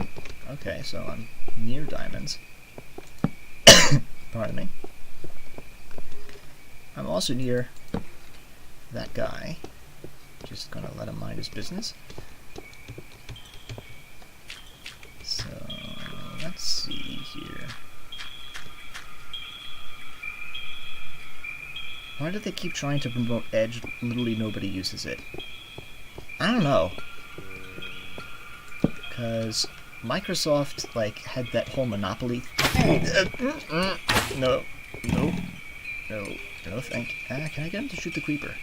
Okay, so I'm near diamonds. Pardon me. I'm also near that guy. Just gonna let him mind his business. So, let's see here. Why do they keep trying to promote Edge? Literally nobody uses it. I don't know. Because Microsoft, like, had that whole monopoly... No. No. No. No, thank you. Can I get him to shoot the creeper?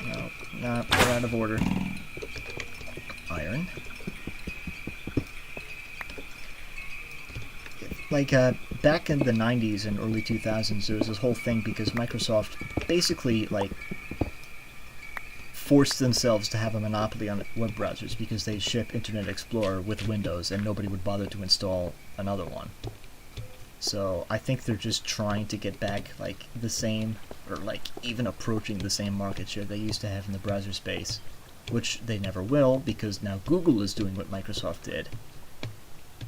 No. No, we're out of order. Iron. Like, back in the 90s and early 2000s, there was this whole thing because Microsoft basically, like, forced themselves to have a monopoly on web browsers because they ship Internet Explorer with Windows and nobody would bother to install another one. So I think they're just trying to get back, like, the same, or, like, even approaching the same market share they used to have in the browser space, which they never will because now Google is doing what Microsoft did.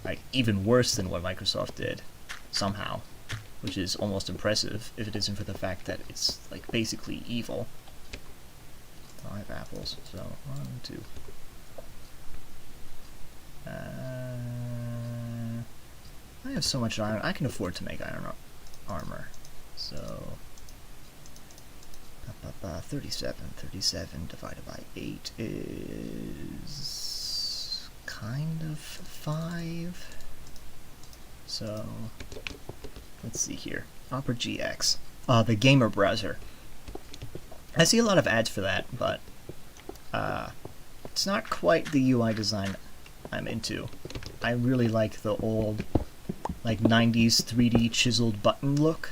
Like, even worse than what Microsoft did, somehow, which is almost impressive if it isn't for the fact that it's, like, basically evil. 5 apples, so 1, 2. I have so much iron, I can afford to make iron armor, so 37 divided by 8 is kind of 5. So let's see here. Opera GX, the gamer browser. I see a lot of ads for that, but it's not quite the UI design I'm into. I really like the old, like, 90s 3D chiseled button look,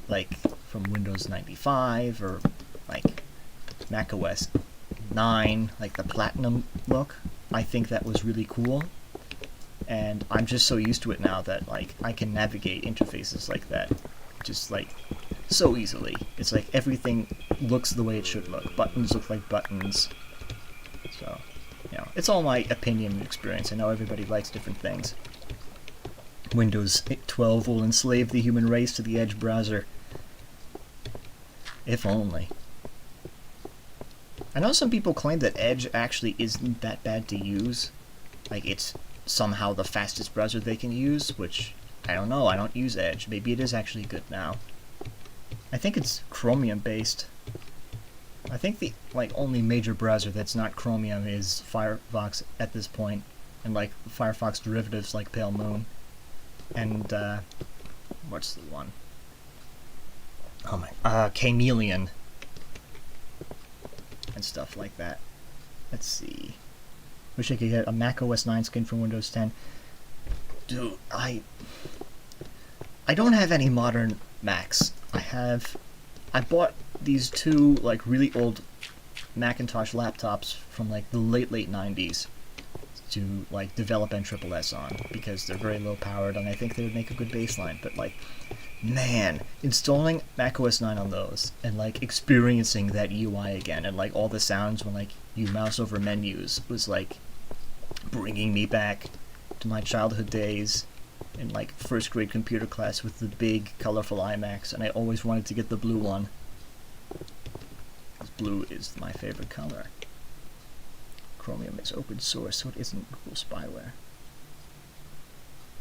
like from Windows 95 or like Mac OS 9, like the platinum look. I think that was really cool. and I'm just so used to it now that like I can navigate interfaces like that just like so easily. It's like everything looks the way it should look. Buttons look like buttons. So, you know, it's all my opinion and experience. I know everybody likes different things. Windows 12 will enslave the human race to the Edge browser. If only. I know some people claim that Edge actually isn't that bad to use. Like, it's somehow the fastest browser they can use, which, I don't know, I don't use Edge. Maybe it is actually good now. I think it's Chromium based. I think the only major browser that's not Chromium is Firefox at this point, and like Firefox derivatives like Pale Moon. And what's the one? Oh my, Chameleon and stuff like that. Let's see. Wish I could get a Mac OS 9 skin from Windows 10. Dude, I don't have any modern Macs. I bought these two like really old Macintosh laptops from like the late 90s to like develop NSSS on because they're very low powered and I think they would make a good baseline. But like, man, installing Mac OS 9 on those and like experiencing that UI again and like all the sounds when like you mouse over menus was like bringing me back to my childhood days in like first grade computer class with the big colorful iMacs, and I always wanted to get the blue one because blue is my favorite color. Chromium is open source, so it isn't Google spyware.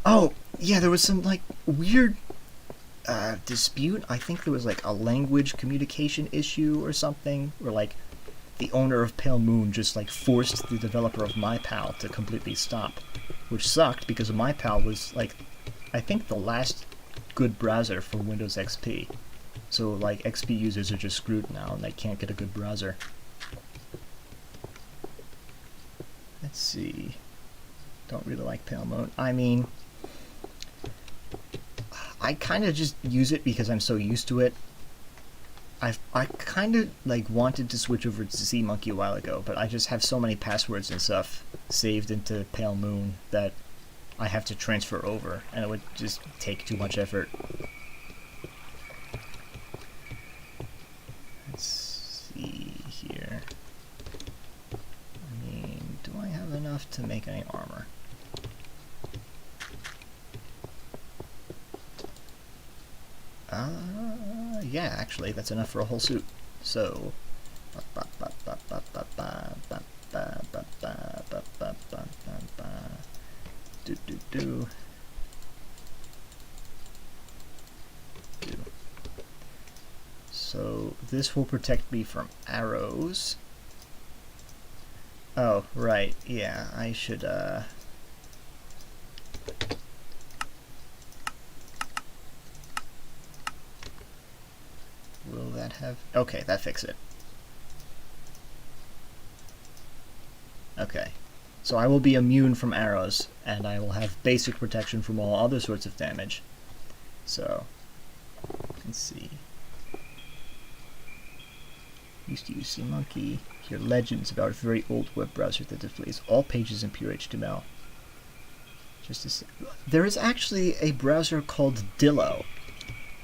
Oh, yeah, there was some like weird dispute. I think there was like a language communication issue or something, where like the owner of Pale Moon just like forced the developer of MyPal to completely stop, which sucked because MyPal was like, I think the last good browser for Windows XP. So like XP users are just screwed now and they can't get a good browser. Let's see. Don't really like Pale Moon. I mean, I kind of just use it because I'm so used to it. I kind of like wanted to switch over to SeaMonkey a while ago, but I just have so many passwords and stuff saved into Pale Moon that I have to transfer over, and it would just take too much effort. Let's see here. I mean, do I have enough to make any armor? Yeah, actually, that's enough for a whole suit. So, So this will protect me from arrows. Oh, right, yeah, I should, will that have... Okay, that fixed it. Okay. So I will be immune from arrows, and I will have basic protection from all other sorts of damage. So, let's see. Used to use SeaMonkey. Hear legends about a very old web browser that displays all pages in pure HTML. Just to say, there is actually a browser called Dillo,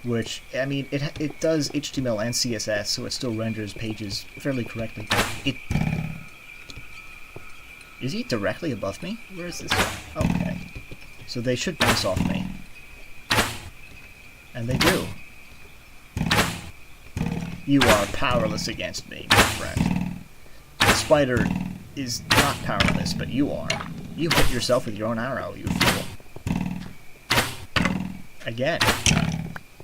which, I mean, it does HTML and CSS, so it still renders pages fairly correctly, but it... Is he directly above me? Where is this guy? Okay. So they should bounce off me. And they do. You are powerless against me, my friend. The spider is not powerless, but you are. You hit yourself with your own arrow, you fool. Again.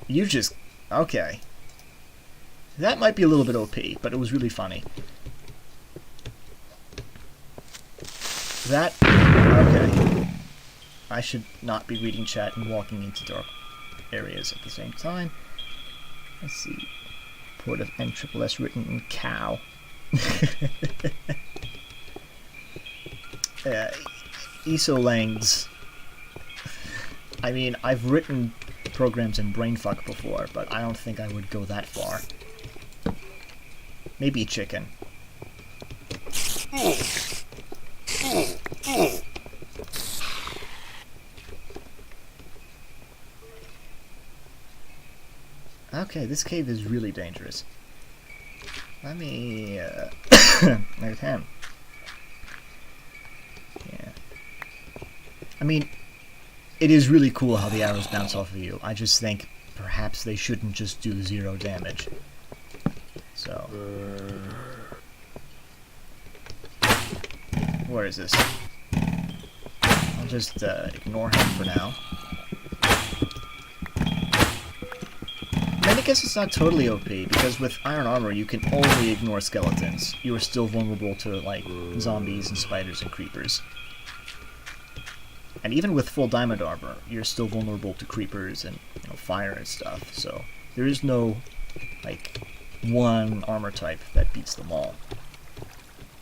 You just... Okay. That might be a little bit OP, but it was really funny. That... Okay. I should not be reading chat and walking into dark areas at the same time. Let's see. Port of NSSS written in cow. Isolangs. I mean, I've written programs in brainfuck before, but I don't think I would go that far. Maybe chicken. Okay, this cave is really dangerous. Let me, there's him. Yeah. I mean, it is really cool how the arrows bounce off of you. I just think perhaps they shouldn't just do 0 damage. So. Where is this? I'll just ignore him for now. I guess it's not totally OP, because with iron armor you can only ignore skeletons. You are still vulnerable to, like, zombies and spiders and creepers. And even with full diamond armor, you're still vulnerable to creepers and, you know, fire and stuff. So there is no, like, one armor type that beats them all.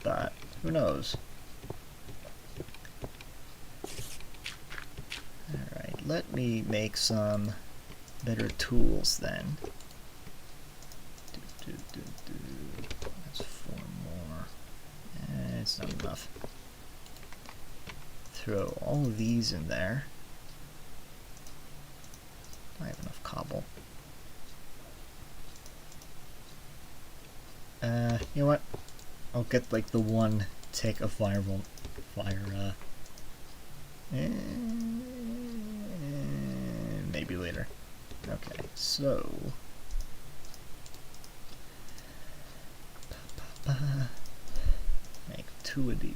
But who knows? Alright, let me make some better tools then. That's 4 more. It's not enough. Throw all of these in there. I have enough cobble. You know what? I'll get like the one tick of fire. Maybe later. Okay, so make 2 of these.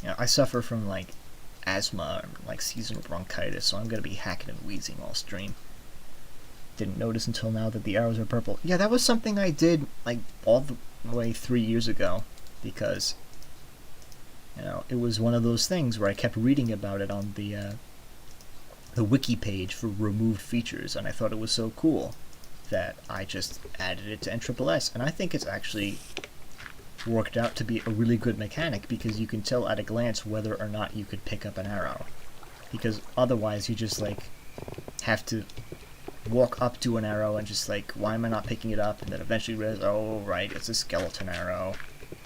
Yeah, I suffer from like asthma and like seasonal bronchitis, so I'm gonna be hacking and wheezing all stream. Didn't notice until now that the arrows are purple. Yeah, that was something I did like all the way 3 years ago, because you know it was one of those things where I kept reading about it on the wiki page for removed features, and I thought it was so cool that I just added it to NSSS, and I think it's actually worked out to be a really good mechanic, because you can tell at a glance whether or not you could pick up an arrow, because otherwise you just like have to walk up to an arrow and just like, why am I not picking it up, and then eventually realize, oh right, it's a skeleton arrow.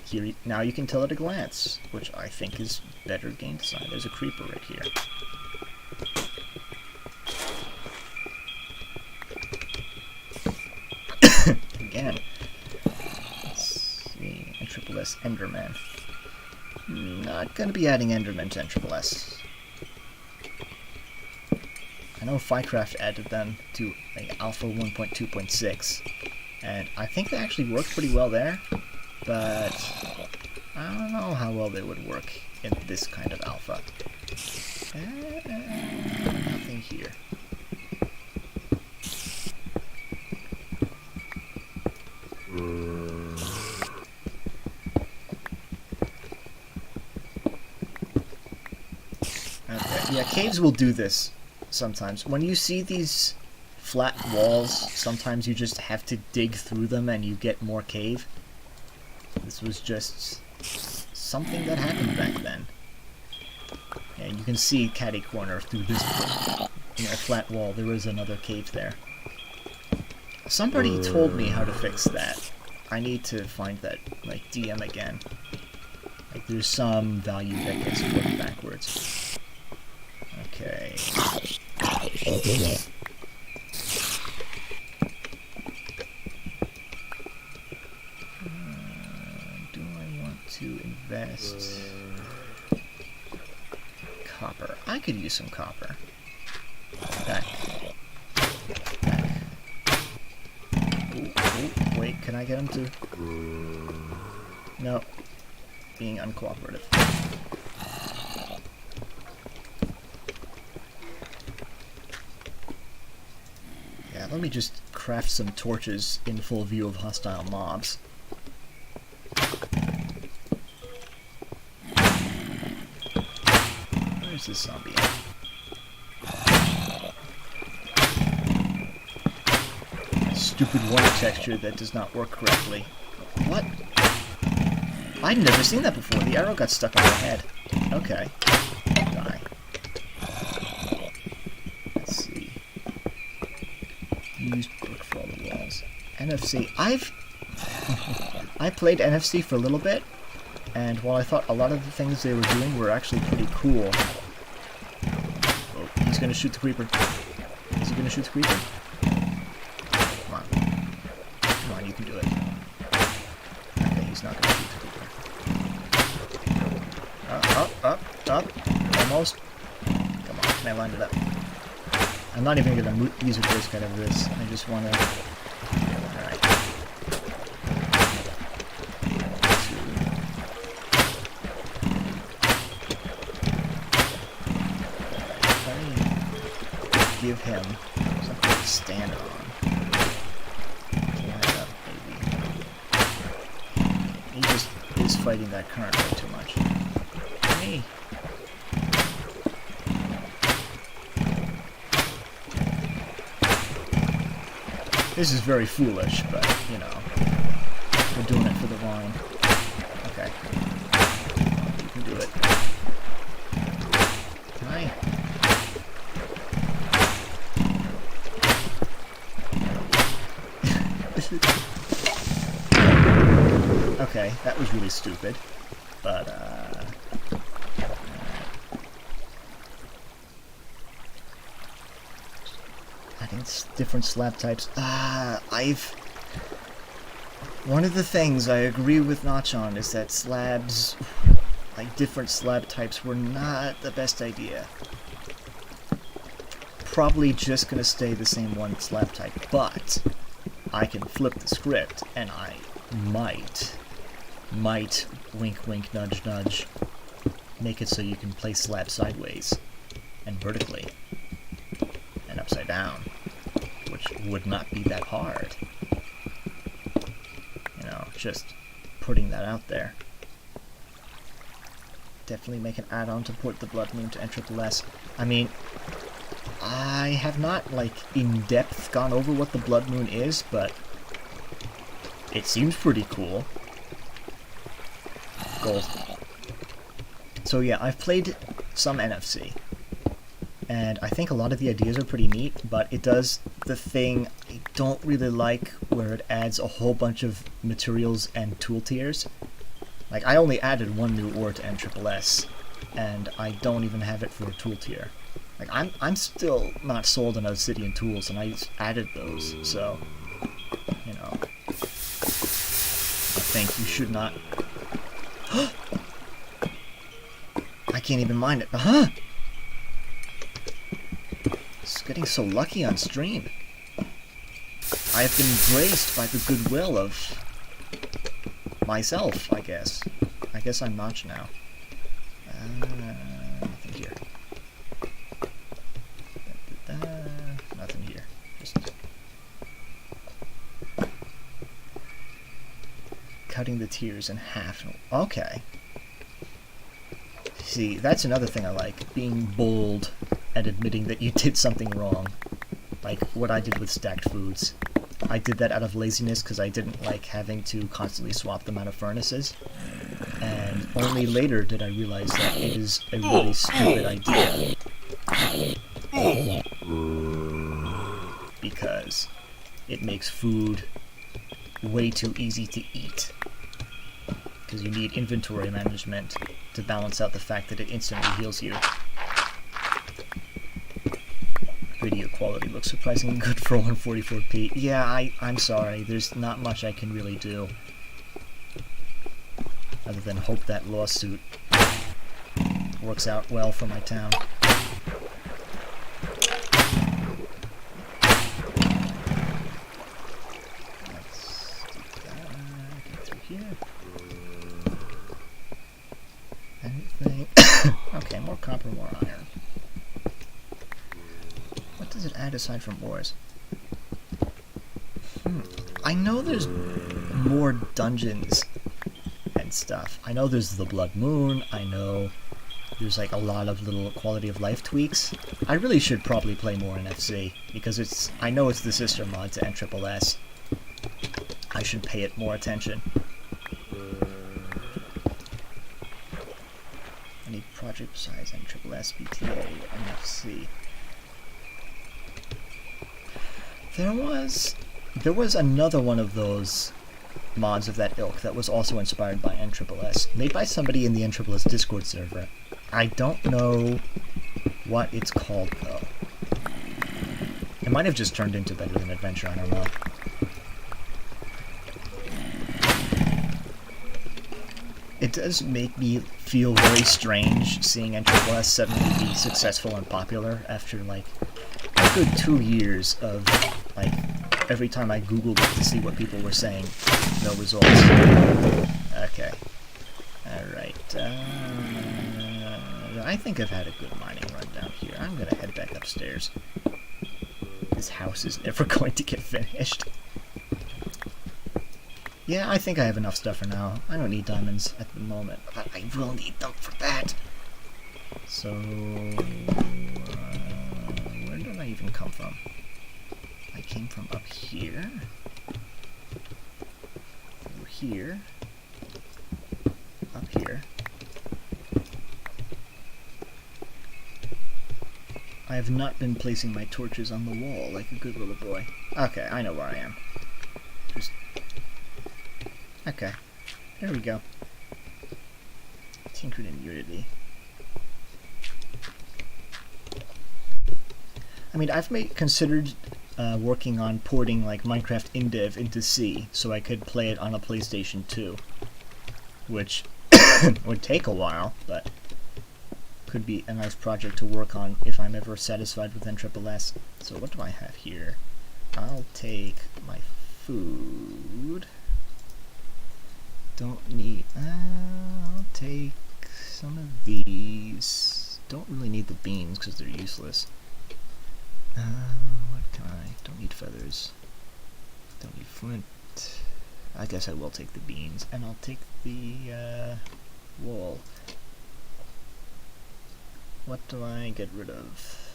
Here, now you can tell at a glance, which I think is better game design. There's a creeper right here. Again. Let's see. NSSS Enderman. Not gonna be adding Enderman to NSSS. I know Fycraft added them to like Alpha 1.2.6, and I think they actually worked pretty well there, but I don't know how well they would work in this kind of alpha. Nothing here. Okay, yeah, caves will do this sometimes. When you see these flat walls, sometimes you just have to dig through them and you get more cave. This was just something that happened back then. Yeah, you can see catty corner through this flat wall. There was another cave there. Somebody told me how to fix that. I need to find that, like, DM again. Like, there's some value that gets flipped backwards. Okay. Do I want to invest copper? I could use some copper. Back. Ooh, wait, can I get him to? No. Being uncooperative. Yeah, let me just craft some torches in full view of hostile mobs. Where's this zombie at? Stupid water texture that does not work correctly. What? I'd never seen that before. The arrow got stuck on my head. Okay. Die. Let's see. Used brick for all the walls. NFC. I played NFC for a little bit, and while I thought a lot of the things they were doing were actually pretty cool. Oh, he's gonna shoot the creeper. Is he gonna shoot the creeper? Come on. Come on, you can do it. Okay, he's not gonna shoot the creeper. Up. Almost. Come on, can I line it up? I'm not even gonna use a disc out of this. I just wanna... Alright. Give him something to stand on. Line up, maybe. He just is fighting that current way too much. Hey! This is very foolish, but, you know, we're doing it for the wine. Okay. You can do it. Hi. Okay, that was really stupid, but, I think it's different slab types. One of the things I agree with Notch on is that slabs, like different slab types, were not the best idea. Probably just gonna stay the same one slab type, but I can flip the script, and I might, wink wink nudge nudge, make it so you can place slab sideways, and vertically, and upside down, which would not be that hard. You know, just putting that out there. Definitely make an add-on to port the Blood Moon to NSSS. I mean, I have not, like, in depth gone over what the Blood Moon is, but it seems pretty cool. Gold. So yeah, I've played some NFC, and I think a lot of the ideas are pretty neat, but it does the thing I don't really like, where it adds a whole bunch of materials and tool tiers. Like, I only added one new ore to NSSS, and I don't even have it for a tool tier. Like, I'm still not sold on obsidian tools, and I just added those, so, you know. I think you should not... I can't even mind it. Huh? It's getting so lucky on stream. I have been graced by the goodwill of myself, I guess. I guess I'm Notch now. Nothing here. Nothing here. Just cutting the tiers in half. Okay. See, that's another thing I like. Being bold and admitting that you did something wrong. Like what I did with stacked foods. I did that out of laziness because I didn't like having to constantly swap them out of furnaces. And only later did I realize that it is a really stupid idea. Because it makes food way too easy to eat. Because you need inventory management to balance out the fact that it instantly heals you. Video quality looks surprisingly good for 144p. Yeah, I'm sorry, there's not much I can really do. Other than hope that lawsuit works out well for my town. Let's do that. Get through here. Anything? Okay, more copper, more iron. What does it add aside from ores? I know there's more dungeons and stuff. I know there's the Blood Moon. I know there's like a lot of little quality of life tweaks. I really should probably play more NFC because I know it's the sister mod to NSSS. I should pay it more attention. Any project besides NSSS, BTA, NFC. There was another one of those mods of that ilk that was also inspired by NSSS, made by somebody in the NSSS Discord server. I don't know what it's called, though. It might have just turned into Better Than Adventure, I don't know. It does make me feel very strange seeing NSSS suddenly be successful and popular after like a good 2 years of like every time I googled it to see what people were saying, no results. Okay. Alright. I think I've had a good mining run down here. I'm gonna head back upstairs. This house is never going to get finished. Yeah, I think I have enough stuff for now. I don't need diamonds at the moment, but I will need them for that. So, where did I even come from? I came from up here. Over here. Up here. I have not been placing my torches on the wall like a good little boy. Okay, I know where I am. Just... Okay. There we go. Tinkered in Unity. I mean, I've considered working on porting like Minecraft InDev into C, so I could play it on a PlayStation 2, which would take a while, but could be a nice project to work on if I'm ever satisfied with NSSS. So what do I have here? I'll take my food. Don't need... I'll take some of these. Don't really need the beans because they're useless. What can I... Don't need feathers. Don't need flint. I guess I will take the beans. And I'll take the wool. What do I get rid of?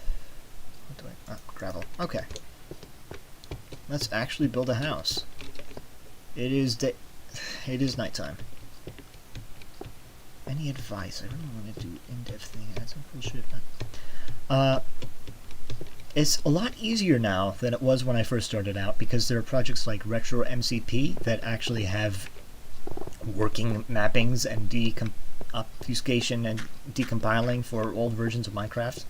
What do I... gravel. Okay. Let's actually build a house. It is nighttime. Any advice? I really want to do in-depth thing. That's some cool shit. It's a lot easier now than it was when I first started out because there are projects like Retro MCP that actually have working mappings and obfuscation and decompiling for old versions of Minecraft.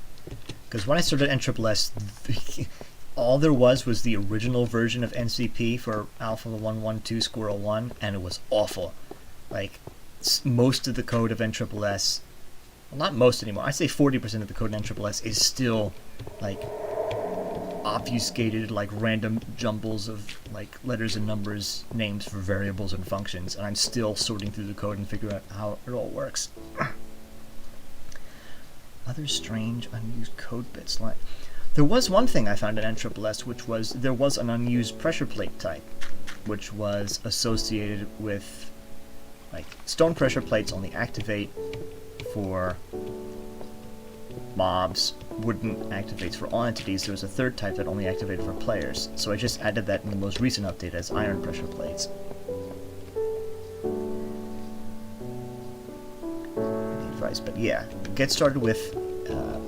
Because when I started NSSS, all there was the original version of NCP for Alpha 112 Squirrel 1, and it was awful. Like, most of the code of NSSS, well, not most anymore, I say 40% of the code in NSSS is still, like, obfuscated, like, random jumbles of, like, letters and numbers, names for variables and functions, and I'm still sorting through the code and figuring out how it all works. Other strange unused code bits, like... There was one thing I found in NSSS, which was there was an unused pressure plate type, which was associated with, like, stone pressure plates only activate for mobs, wooden activates for all entities. There was a third type that only activated for players, so I just added that in the most recent update as iron pressure plates. Advice, but yeah, get started with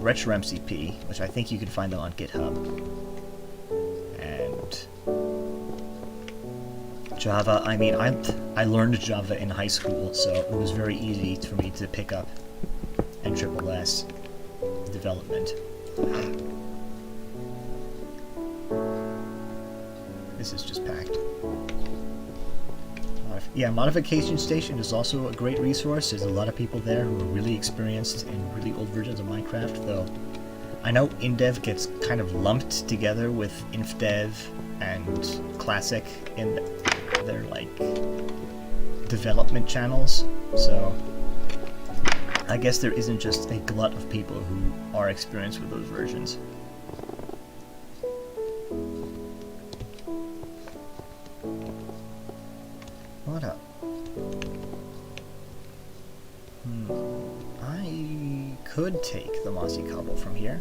Retro MCP, which I think you can find them on GitHub, and Java. I mean, I learned Java in high school, so it was very easy for me to pick up NSSS development. This is just packed. Yeah, Modification Station is also a great resource. There's a lot of people there who are really experienced in really old versions of Minecraft, though I know InDev gets kind of lumped together with InfDev and Classic in their, like, development channels, so I guess there isn't just a glut of people who are experienced with those versions. What up? I could take the mossy cobble from here,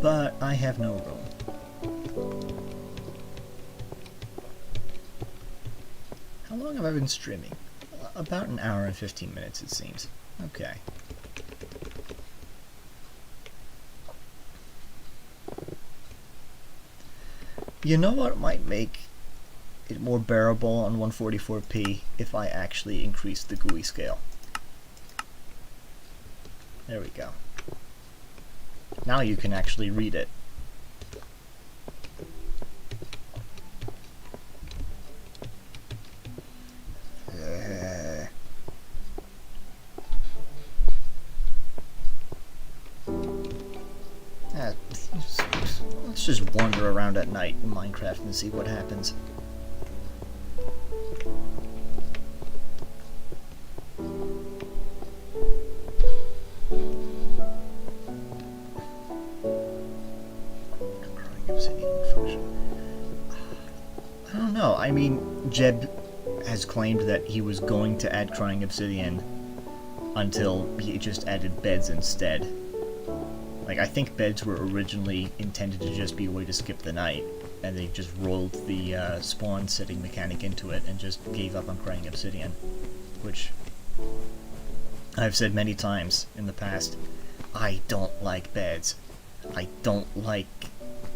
but I have no room. How long have I been streaming? About an hour and 15 minutes, it seems. Okay. You know what might make it more bearable on 144p if I actually increase the GUI scale. There we go. Now you can actually read it Let's just wander around at night in Minecraft and see what happens. I don't know. I mean, Jeb has claimed that he was going to add crying obsidian until he just added beds instead. Like, I think beds were originally intended to just be a way to skip the night, and they just rolled the spawn setting mechanic into it and just gave up on crying obsidian, which I've said many times in the past. I don't like beds. I don't like,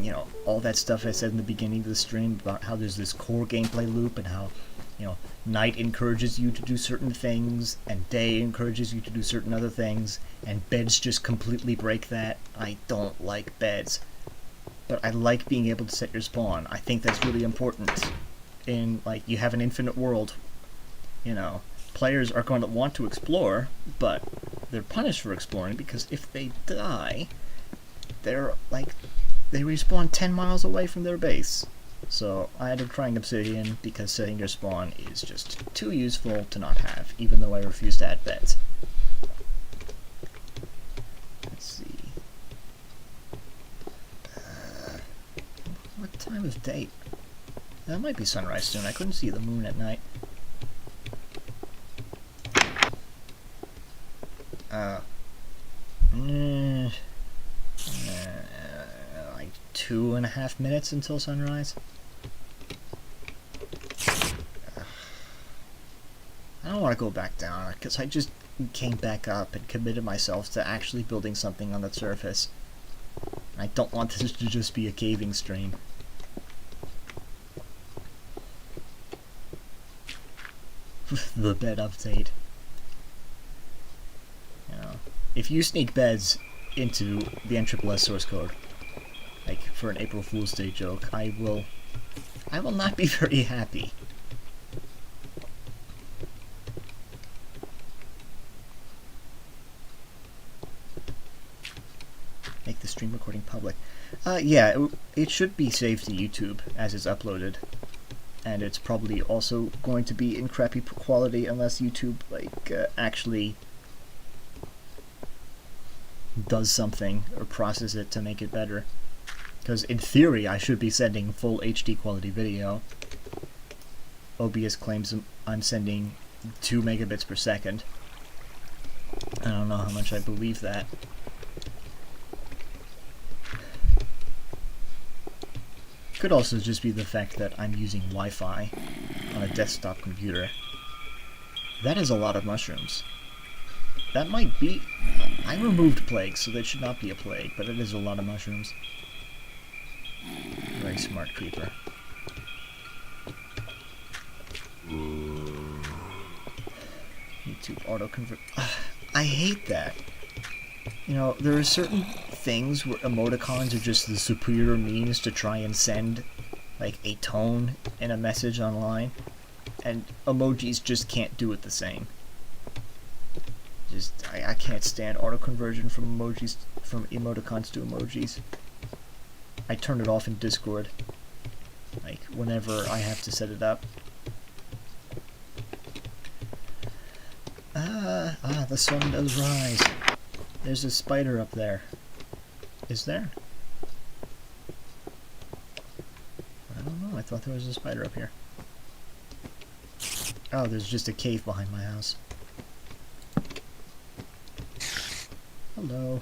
you know, all that stuff I said in the beginning of the stream about how there's this core gameplay loop and how, you know, night encourages you to do certain things and day encourages you to do certain other things, and beds just completely break that. I don't like beds. But I like being able to set your spawn. I think that's really important. In, like, you have an infinite world, you know, players are going to want to explore, but they're punished for exploring because if they die, they're, like, they respawn 10 miles away from their base. So I added crying obsidian because setting your spawn is just too useful to not have, even though I refuse to add beds. Let's see. What time of day? That might be sunrise soon. I couldn't see the moon at night. Like 2.5 minutes until sunrise. I don't want to go back down because I just came back up and committed myself to actually building something on the surface. I don't want this to just be a caving stream. The bed update. You know, if you sneak beds into the NSSS source code, like for an April Fool's Day joke, I will not be very happy. Make the stream recording public. Yeah, it should be saved to YouTube as it's uploaded. And it's probably also going to be in crappy quality unless YouTube, like, actually does something or processes it to make it better. Because in theory, I should be sending full HD quality video. OBS claims I'm sending 2 megabits per second. I don't know how much I believe that. Could also just be the fact that I'm using Wi-Fi on a desktop computer. That is a lot of mushrooms. That might be... I removed plague, so that should not be a plague, but it is a lot of mushrooms. Very smart creeper. YouTube auto-convert... I hate that. You know, there are certain things where emoticons are just the superior means to try and send, like, a tone in a message online, and emojis just can't do it the same. I can't stand autoconversion from emojis, from emoticons to emojis. I turn it off in Discord, like, whenever I have to set it up. The sun does rise. There's a spider up there. Is there? I don't know, I thought there was a spider up here. Oh, there's just a cave behind my house. Hello.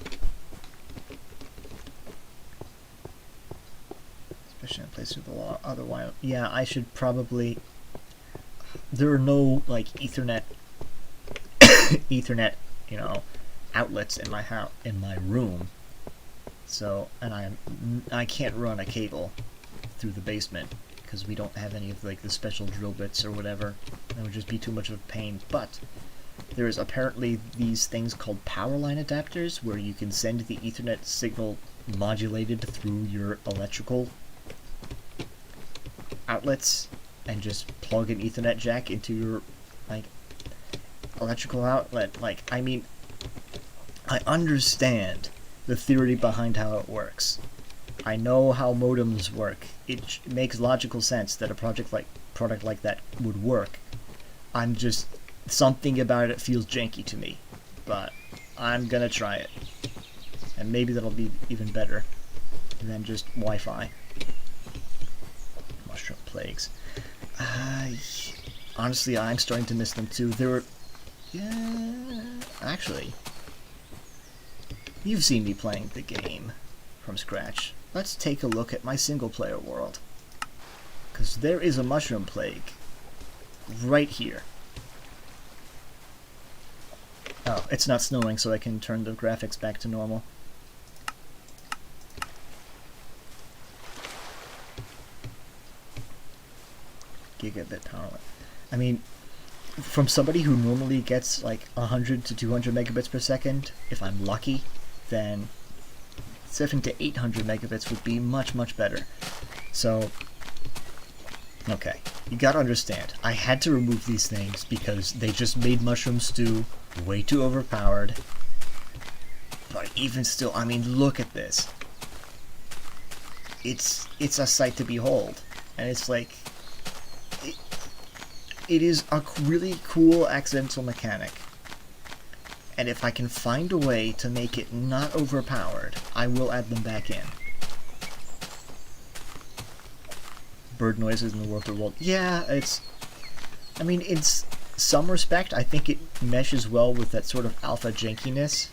Especially in a place with a lot of other wild... Yeah, I should probably... There are no, like, Ethernet, you know, outlets in my house, in my room. So, and I can't run a cable through the basement because we don't have any of, like, the special drill bits or whatever. That would just be too much of a pain. But there is apparently these things called power line adapters where you can send the Ethernet signal modulated through your electrical outlets and just plug an Ethernet jack into your, like, electrical outlet. Like, I mean, I understand the theory behind how it works. I know how modems work. It makes logical sense that a product like that would work. I'm just, something about it feels janky to me, but I'm gonna try it, and maybe that'll be even better than just Wi-Fi. Mushroom plagues. Honestly, I'm starting to miss them too. There were, yeah, actually, you've seen me playing the game from scratch. Let's take a look at my single-player world, because there is a mushroom plague right here. Oh, it's not snowing, so I can turn the graphics back to normal. Gigabit power. I mean, from somebody who normally gets like 100 to 200 megabits per second, if I'm lucky, then 700 to 800 megabits would be much, much better. So, okay, you gotta understand, I had to remove these things because they just made Mushroom Stew way too overpowered. But even still, I mean, look at this. It's a sight to behold, and it's like, it is a really cool accidental mechanic. And if I can find a way to make it not overpowered, I will add them back in. Bird noises in the world. Yeah, it's... I mean, in some respect, I think it meshes well with that sort of alpha jankiness.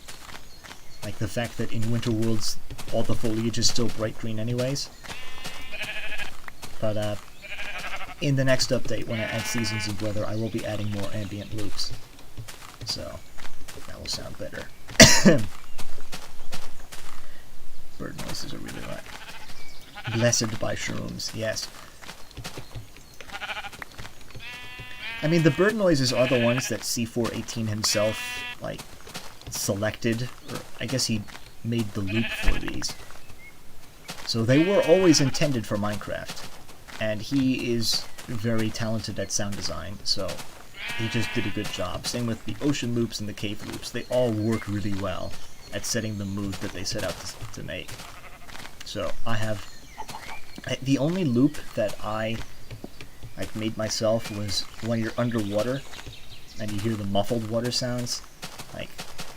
Like the fact that in Winter Worlds, all the foliage is still bright green anyways. But, in the next update, when I add Seasons of Weather, I will be adding more ambient loops. So, that will sound better. Bird noises are really loud. Blessed by shrooms, yes. I mean, the bird noises are the ones that C418 himself, like, selected, or I guess he made the loop for these. So they were always intended for Minecraft, and he is very talented at sound design, so he just did a good job. Same with the ocean loops and the cave loops. They all work really well at setting the mood that they set out to make. So I have... the only loop that I made myself was when you're underwater and you hear the muffled water sounds. Like,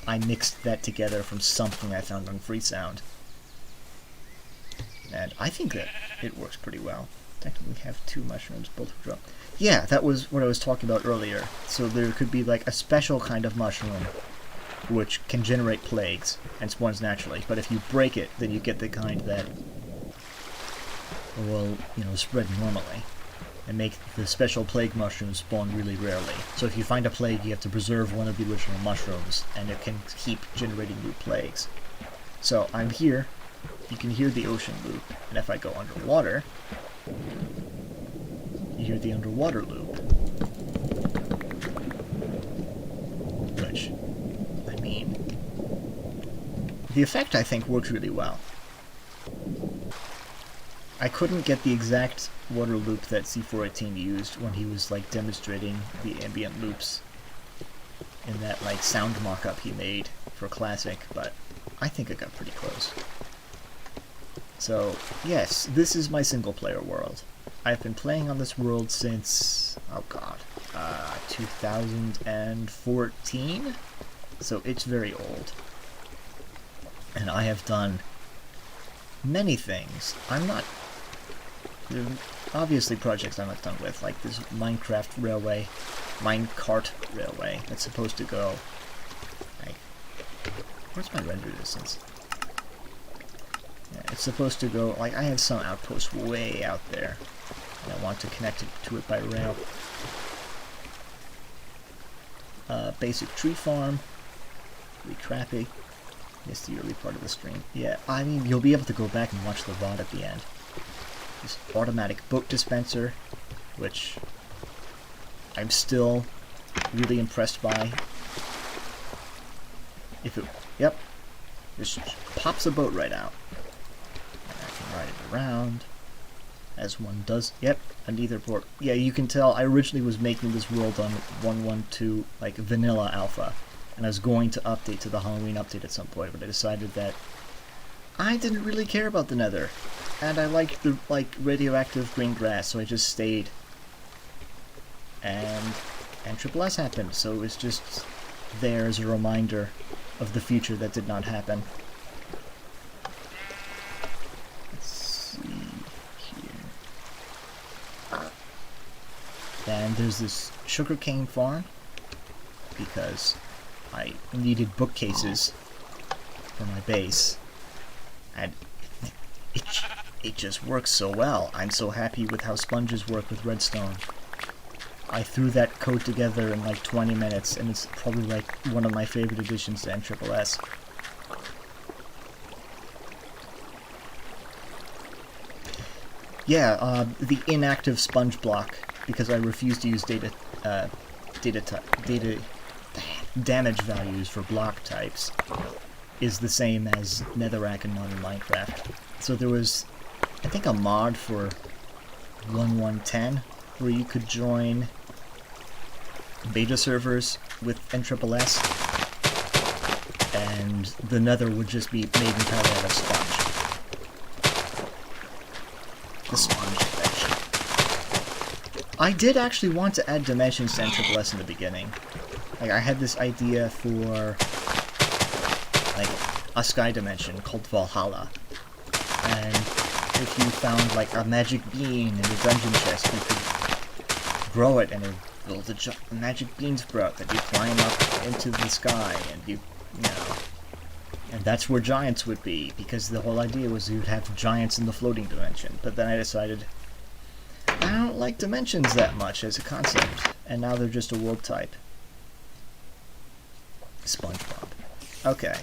I mixed that together from something I found on Freesound. And I think that it works pretty well. Technically have two mushrooms, both drop. Yeah, that was what I was talking about earlier. So there could be like a special kind of mushroom which can generate plagues and spawns naturally. But if you break it, then you get the kind that will, you know, spread normally and make the special plague mushrooms spawn really rarely. So if you find a plague, you have to preserve one of the original mushrooms, and it can keep generating new plagues. So I'm here. You can hear the ocean loop, and if I go underwater, you hear the underwater loop. Which, I mean, the effect I think works really well. I couldn't get the exact water loop that C418 used when he was like demonstrating the ambient loops in that like sound mock-up he made for Classic, but I think I got pretty close. So, yes, this is my single-player world. I've been playing on this world since, oh god, 2014? So it's very old. And I have done many things. There are obviously projects I'm not done with, like this minecart railway that's supposed to go, like, where's my render distance? Yeah, it's supposed to go, like, I have some outpost way out there, and I want to connect it to it by rail. Basic tree farm, really crappy. Missed the early part of the stream. Yeah, I mean, you'll be able to go back and watch the VOD at the end. This automatic boat dispenser, which I'm still really impressed by. Yep, just pops a boat right out. And I can ride it around, as one does. Yep, a nether port. Yeah, you can tell I originally was making this world on 1.1.2, like vanilla alpha, and I was going to update to the Halloween update at some point, but I decided that I didn't really care about the nether. And I liked the radioactive green grass, so I just stayed. And NSSS happened, so it was just there as a reminder of the future that did not happen. Let's see here. And there's this sugarcane farm, because I needed bookcases for my base, and it just works so well. I'm so happy with how sponges work with redstone. I threw that code together in like 20 minutes, and it's probably like one of my favorite additions to NSSS. Yeah, the inactive sponge block, because I refuse to use data damage values for block types, is the same as netherrack in modern Minecraft. So there was, I think, a mod for 1.1.10 where you could join beta servers with NSSS, and the nether would just be made entirely out of sponge. The sponge connection. I did actually want to add dimensions to NSSS in the beginning. Like, I had this idea for like a sky dimension called Valhalla, and if you found like a magic bean in a dungeon chest, you could grow it, and it build a magic bean sprout that you climb up into the sky, and you know, and that's where giants would be, because the whole idea was you'd have giants in the floating dimension. But then I decided I don't like dimensions that much as a concept, and now they're just a world type. SpongeBob. Okay.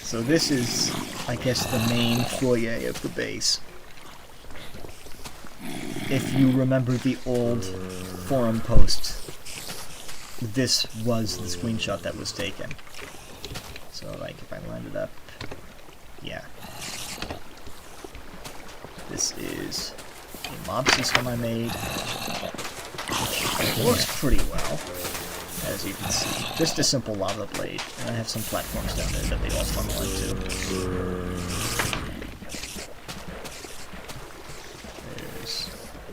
So this is, I guess, the main foyer of the base. If you remember the old forum post, this was the screenshot that was taken. So, like, if I line it up, yeah. This is a mob system I made. It works pretty well, as you can see. Just a simple lava blade, and I have some platforms down there that they all funnel into.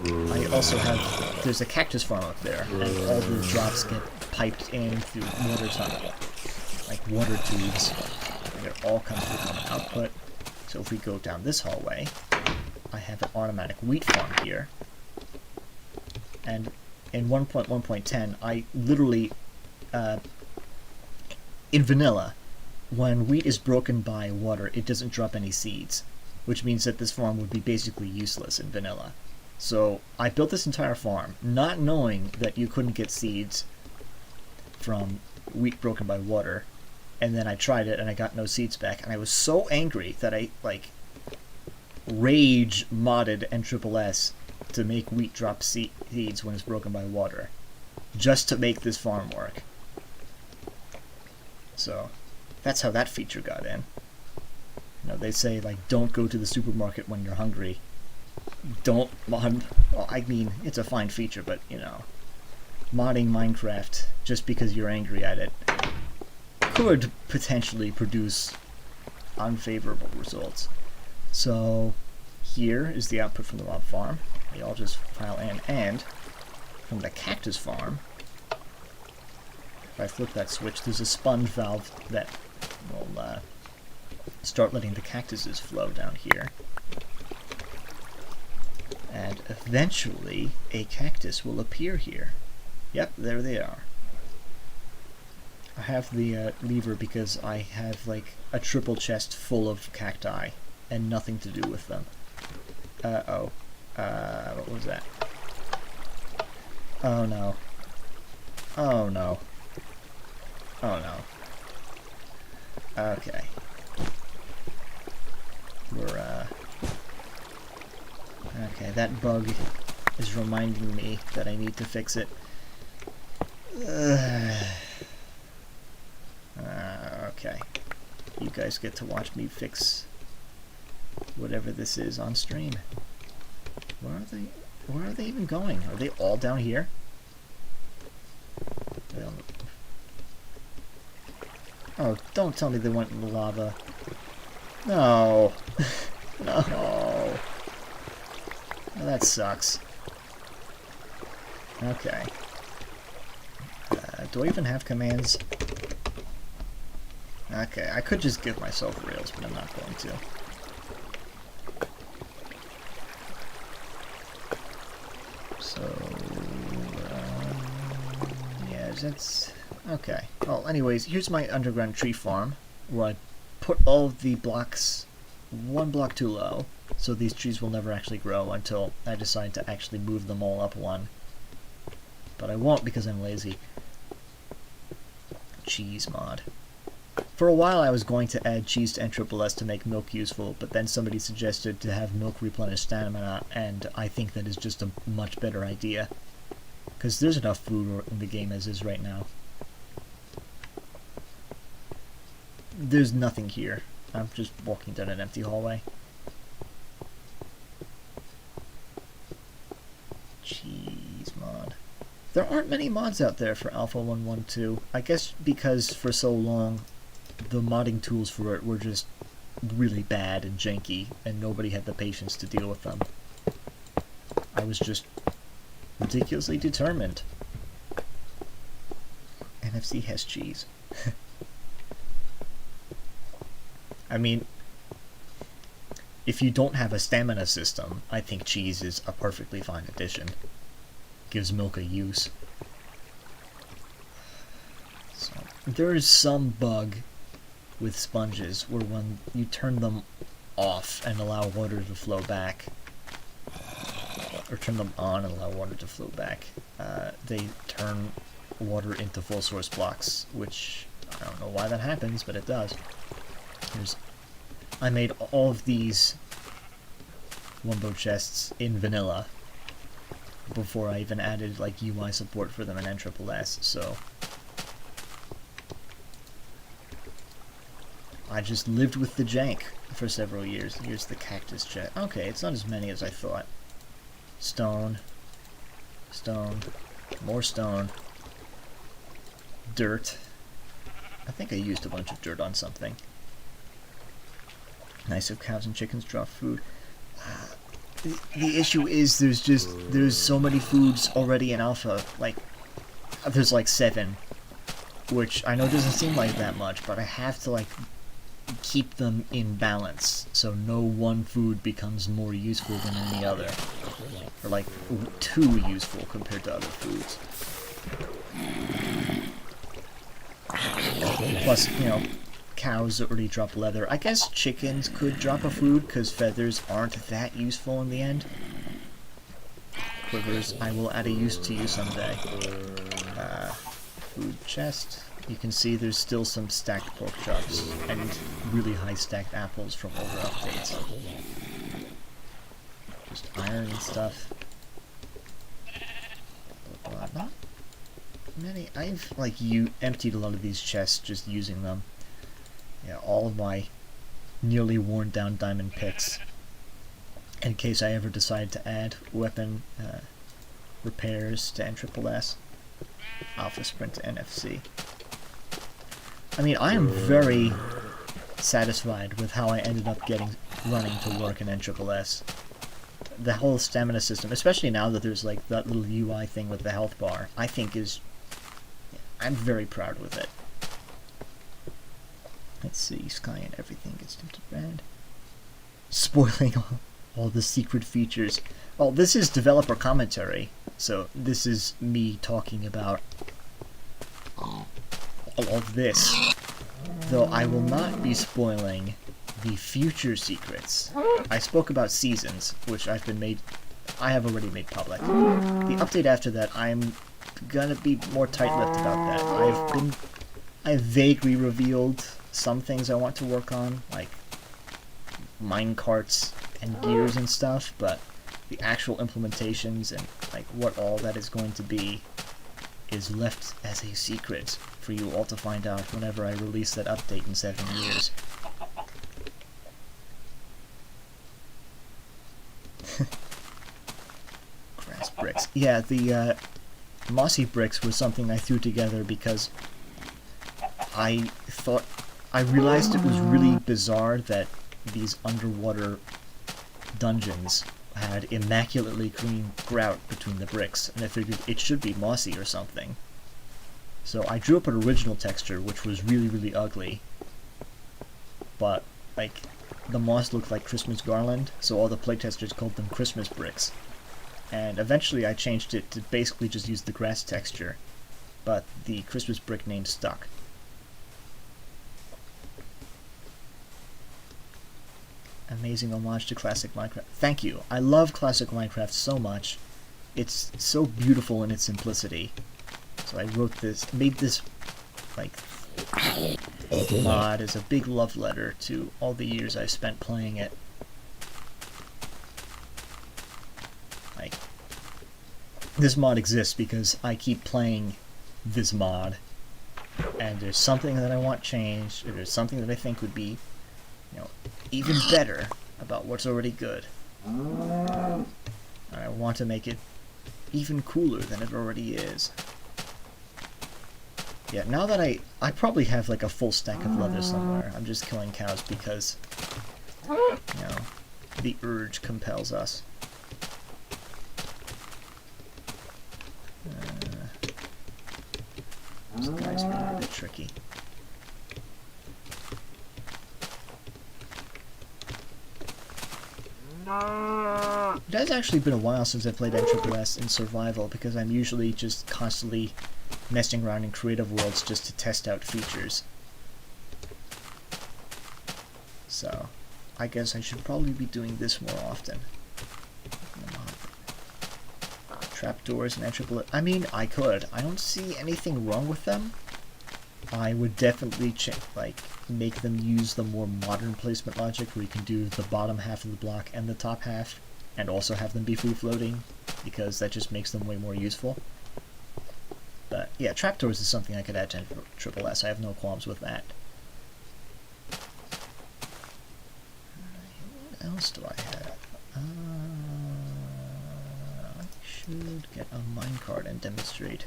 I also have, there's a cactus farm up there, and all the drops get piped in through water tunnel, like water tubes, and it all comes through common output. So if we go down this hallway, I have an automatic wheat farm here, and in 1.1.10, I literally, in vanilla, when wheat is broken by water, it doesn't drop any seeds, which means that this farm would be basically useless in vanilla. So I built this entire farm, not knowing that you couldn't get seeds from wheat broken by water, and then I tried it and I got no seeds back, and I was so angry that I, like, rage modded NSSS to make wheat drop seeds when it's broken by water, just to make this farm work. So that's how that feature got in. You know, they say, like, don't go to the supermarket when you're hungry. Don't mod, well, I mean, it's a fine feature, but, you know, modding Minecraft just because you're angry at it could potentially produce unfavorable results. So here is the output from the mob farm. They all just file in, and from the cactus farm, if I flip that switch, there's a sponge valve that will start letting the cactuses flow down here. And eventually, a cactus will appear here. Yep, there they are. I have the lever because I have, like, a triple chest full of cacti and nothing to do with them. What was that? Oh no. Oh no. Oh no. Okay. We're, okay, that bug is reminding me that I need to fix it. Okay. You guys get to watch me fix whatever this is on stream. Where are they even going? Are they all down here? Oh, don't tell me they went in the lava. No. No. Well, that sucks. Okay. Do I even have commands? Okay, I could just give myself rails, but I'm not going to. So, yeah, that's... Okay. Well, anyways, here's my underground tree farm, where I put all of the blocks one block too low, so these trees will never actually grow until I decide to actually move them all up one. But I won't because I'm lazy. Cheese mod. For a while I was going to add cheese to NSSS to make milk useful, but then somebody suggested to have milk replenish stamina, and I think that is just a much better idea. Because there's enough food in the game as is right now. There's nothing here. I'm just walking down an empty hallway. Cheese mod. There aren't many mods out there for Alpha 1.1.2. I guess because for so long the modding tools for it were just really bad and janky, and nobody had the patience to deal with them. I was just ridiculously determined. NFC has cheese. I mean, if you don't have a stamina system, I think cheese is a perfectly fine addition. Gives milk a use. So, there is some bug with sponges where when you turn them off and allow water to flow back, or turn them on and allow water to flow back, they turn water into full source blocks, which I don't know why that happens, but it does. I made all of these Wumbo chests in vanilla before I even added like UI support for them in NSSS, so I just lived with the jank for several years. Here's the cactus chest. Okay, it's not as many as I thought. Stone. Stone. More stone. Dirt. I think I used a bunch of dirt on something. Nice if cows and chickens drop food. The issue is there's so many foods already in alpha. Like, there's like 7, which I know doesn't seem like that much, but I have to like keep them in balance so no one food becomes more useful than any other, or like too useful compared to other foods. Plus, you know, cows already drop leather. I guess chickens could drop a food because feathers aren't that useful in the end. Quivers, I will add a use to you someday. Food chest. You can see there's still some stacked pork chops and really high stacked apples from older updates. Just iron and stuff. Not many. I've like emptied a lot of these chests just using them. Yeah, all of my nearly worn down diamond picks, in case I ever decide to add weapon repairs to NSSS. Alpha Sprint to NFC. I mean, I am very satisfied with how I ended up running to work in NSSS. The whole stamina system, especially now that there's like that little UI thing with the health bar, I think I'm very proud with it. Let's see, Sky and everything gets tinted red. Spoiling all the secret features. Well, this is developer commentary, so this is me talking about all of this. Though I will not be spoiling the future secrets. I spoke about seasons, which I have already made public. The update after that, I'm gonna be more tight-lipped about that. I've vaguely revealed some things I want to work on, like mine carts and gears and stuff, but the actual implementations and like what all that is going to be is left as a secret for you all to find out whenever I release that update in 7 years. Grass bricks. Yeah, the mossy bricks was something I threw together because I realized it was really bizarre that these underwater dungeons had immaculately clean grout between the bricks, and I figured it should be mossy or something. So I drew up an original texture, which was really, really ugly. But, like, the moss looked like Christmas garland, so all the playtesters called them Christmas bricks. And eventually I changed it to basically just use the grass texture, but the Christmas brick name stuck. Amazing homage to classic Minecraft. Thank you. I love classic Minecraft so much. It's so beautiful in its simplicity. So I made this, like, mod as a big love letter to all the years I've spent playing it. Like, this mod exists because I keep playing this mod, and there's something that I want changed, or there's something that I think would be, you know, even better about what's already good. And I want to make it even cooler than it already is. Yeah, now that I probably have like a full stack of leather somewhere. I'm just killing cows because, you know, the urge compels us. This guy's being a bit tricky. It has actually been a while since I played NSSS in survival because I'm usually just constantly messing around in creative worlds just to test out features. So, I guess I should probably be doing this more often. Trapdoors and NSSS. I mean, I could. I don't see anything wrong with them. I would definitely make them use the more modern placement logic where you can do the bottom half of the block and the top half, and also have them be free floating, because that just makes them way more useful. But yeah, trapdoors is something I could add to NSSS. I have no qualms with that. What else do I have? I should get a minecart and demonstrate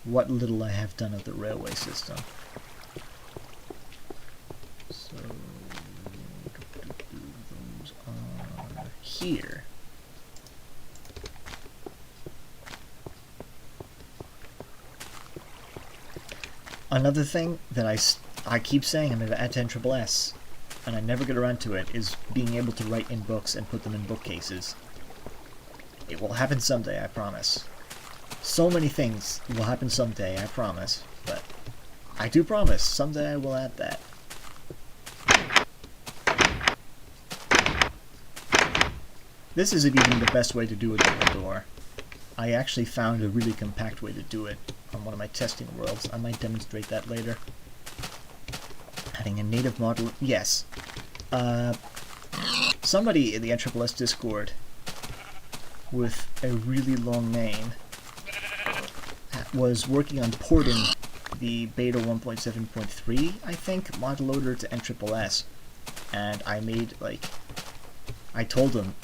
what little I have done of the railway system. So, those are here. Another thing that I keep saying I'm going to add to NSSS, and I never get around to it, is being able to write in books and put them in bookcases. It will happen someday, I promise. So many things will happen someday, I promise, but I do promise, someday I will add that. This isn't even the best way to do a double door. I actually found a really compact way to do it on one of my testing worlds. I might demonstrate that later. Adding a native model, yes. Somebody in the NSSS Discord with a really long name was working on porting the beta 1.7.3, I think, mod loader to NSSS, and I made, I told him,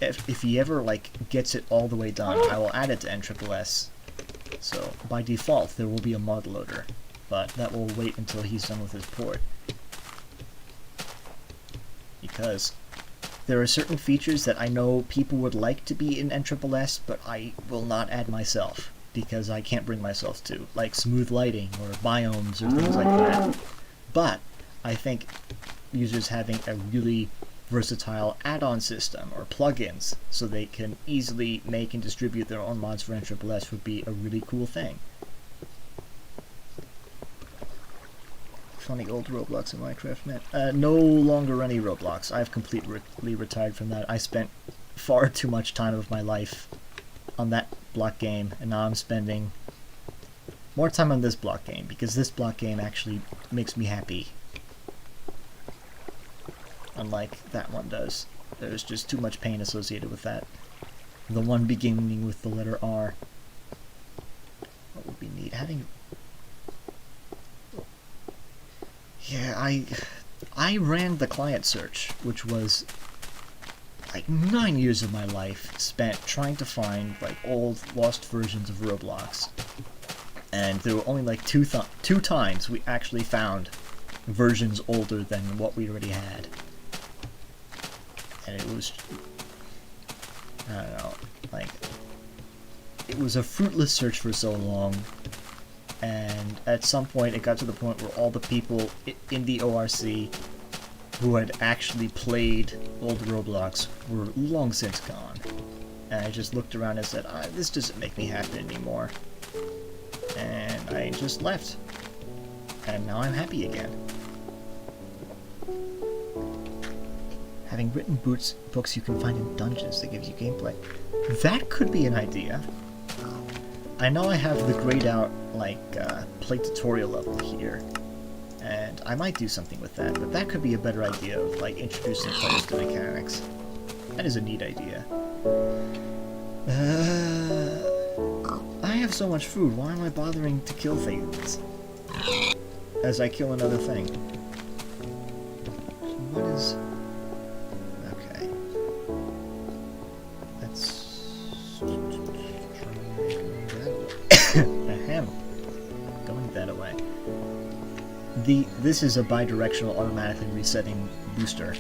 if he ever, gets it all the way done, I will add it to NSSS. So, by default, there will be a mod loader, but that will wait until he's done with his port. Because there are certain features that I know people would like to be in NSSS, but I will not add myself, because I can't bring myself to, like smooth lighting or biomes or things like that. But I think users having a really versatile add-on system or plugins so they can easily make and distribute their own mods for NSSS would be a really cool thing. Funny old Roblox and Minecraft, man. No longer any Roblox. I've completely retired from that. I spent far too much time of my life on that block game, and now I'm spending more time on this block game, because this block game actually makes me happy. Unlike that one does. There's just too much pain associated with that. The one beginning with the letter R. What would be neat? Yeah, I ran the client search, which was 9 years of my life spent trying to find old lost versions of Roblox. And there were only two times we actually found versions older than what we already had. and it was, I don't know, like, it was a fruitless search for so long, and at some point it got to the point where all the people in the ORC who had actually played old Roblox were long since gone. And I just looked around and said, this doesn't make me happy anymore. And I just left. And now I'm happy again. Having written books you can find in dungeons that gives you gameplay. That could be an idea. I know I have the grayed out, like, play tutorial level here. And I might do something with that, but that could be a better idea of, like, introducing players to mechanics. That is a neat idea. I have so much food, why am I bothering to kill things? As I kill another thing. What is... Okay. Let's... Ahem. Going that away. This is a bi-directional automatically resetting booster.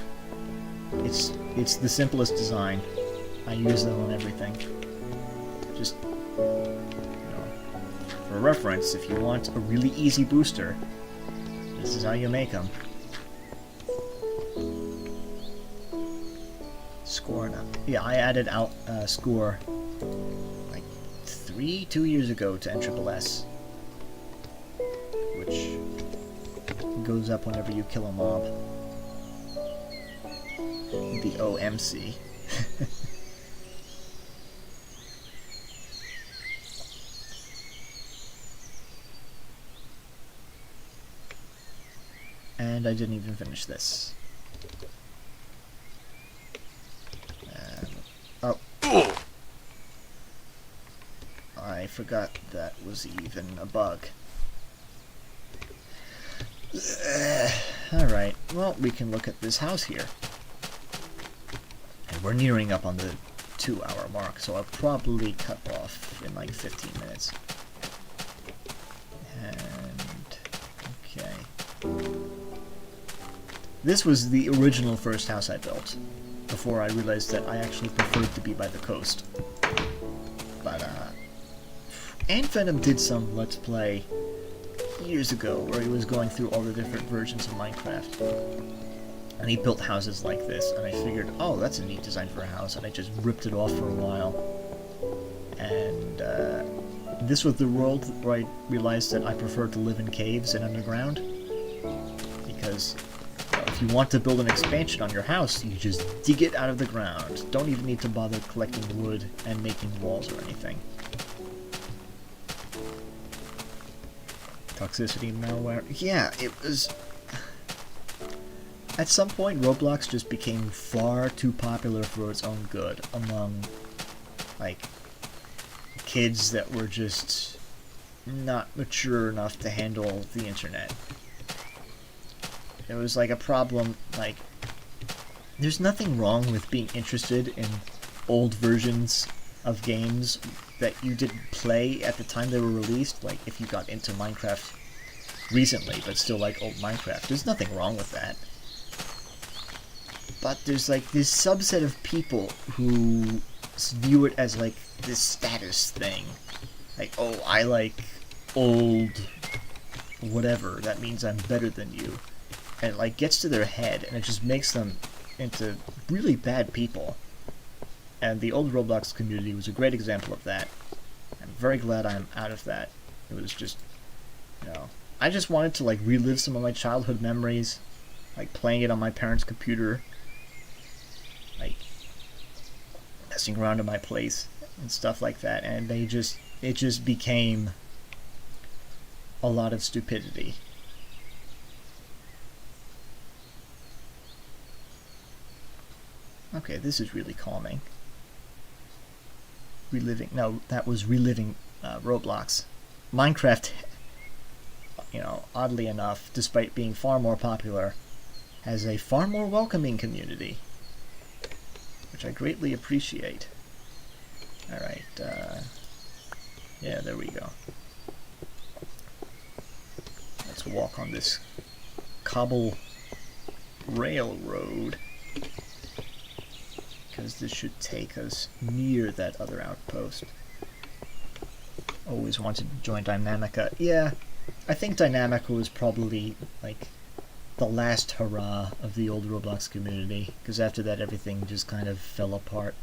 It's the simplest design. I use them on everything. Just, for reference, if you want a really easy booster, this is how you make them. Score now. Yeah, I added out score like 2 years ago to NSSS, which goes up whenever you kill a mob. The OMC. And I didn't even finish this. Oh. I forgot that was even a bug. Alright, well, we can look at this house here. And we're nearing up on the 2-hour mark, so I'll probably cut off in like 15 minutes. And... okay. This was the original first house I built, before I realized that I actually preferred to be by the coast. But, Venom did some Let's Play years ago, where he was going through all the different versions of Minecraft. And he built houses like this, and I figured, oh, that's a neat design for a house, and I just ripped it off for a while. And, this was the world where I realized that I prefer to live in caves and underground. Because if you want to build an expansion on your house, you just dig it out of the ground. Don't even need to bother collecting wood and making walls or anything. Toxicity malware. Yeah, it was... At some point, Roblox just became far too popular for its own good among, like, kids that were just not mature enough to handle the internet. It was like a problem, like, there's nothing wrong with being interested in old versions of games that you didn't play at the time they were released, like if you got into Minecraft recently, but still like old Minecraft. There's nothing wrong with that. But there's like this subset of people who view it as like this status thing. Like, oh, I like old whatever, that means I'm better than you. And it like gets to their head, and it just makes them into really bad people. And the old Roblox community was a great example of that. I'm very glad I'm out of that. It was just, you know, I just wanted to like relive some of my childhood memories, like playing it on my parents' computer, like messing around in my place and stuff like that. And it just became a lot of stupidity. Okay, this is really calming. That was reliving Roblox. Minecraft, you know, oddly enough, despite being far more popular, has a far more welcoming community, which I greatly appreciate. Alright, yeah, there we go. Let's walk on this cobble railroad. because this should take us near that other outpost. Always wanted to join Dynamica. Yeah, I think Dynamica was probably, like, the last hurrah of the old Roblox community, because after that everything just kind of fell apart.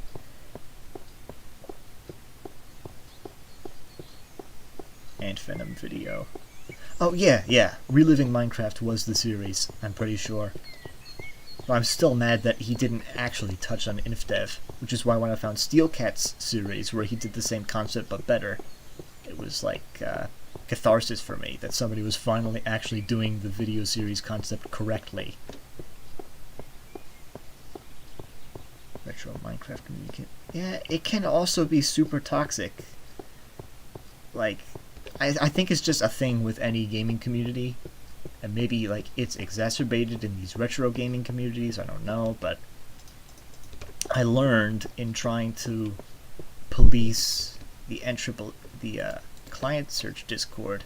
And Venom video. Oh yeah, Reliving Minecraft was the series, I'm pretty sure. But I'm still mad that he didn't actually touch on InfDev, which is why when I found Steelcat's series, where he did the same concept but better, it was like catharsis for me, that somebody was finally actually doing the video series concept correctly. Retro Minecraft community. Yeah, it can also be super toxic. Like, I think it's just a thing with any gaming community, and maybe like it's exacerbated in these retro gaming communities, I don't know, but I learned in trying to police the client search Discord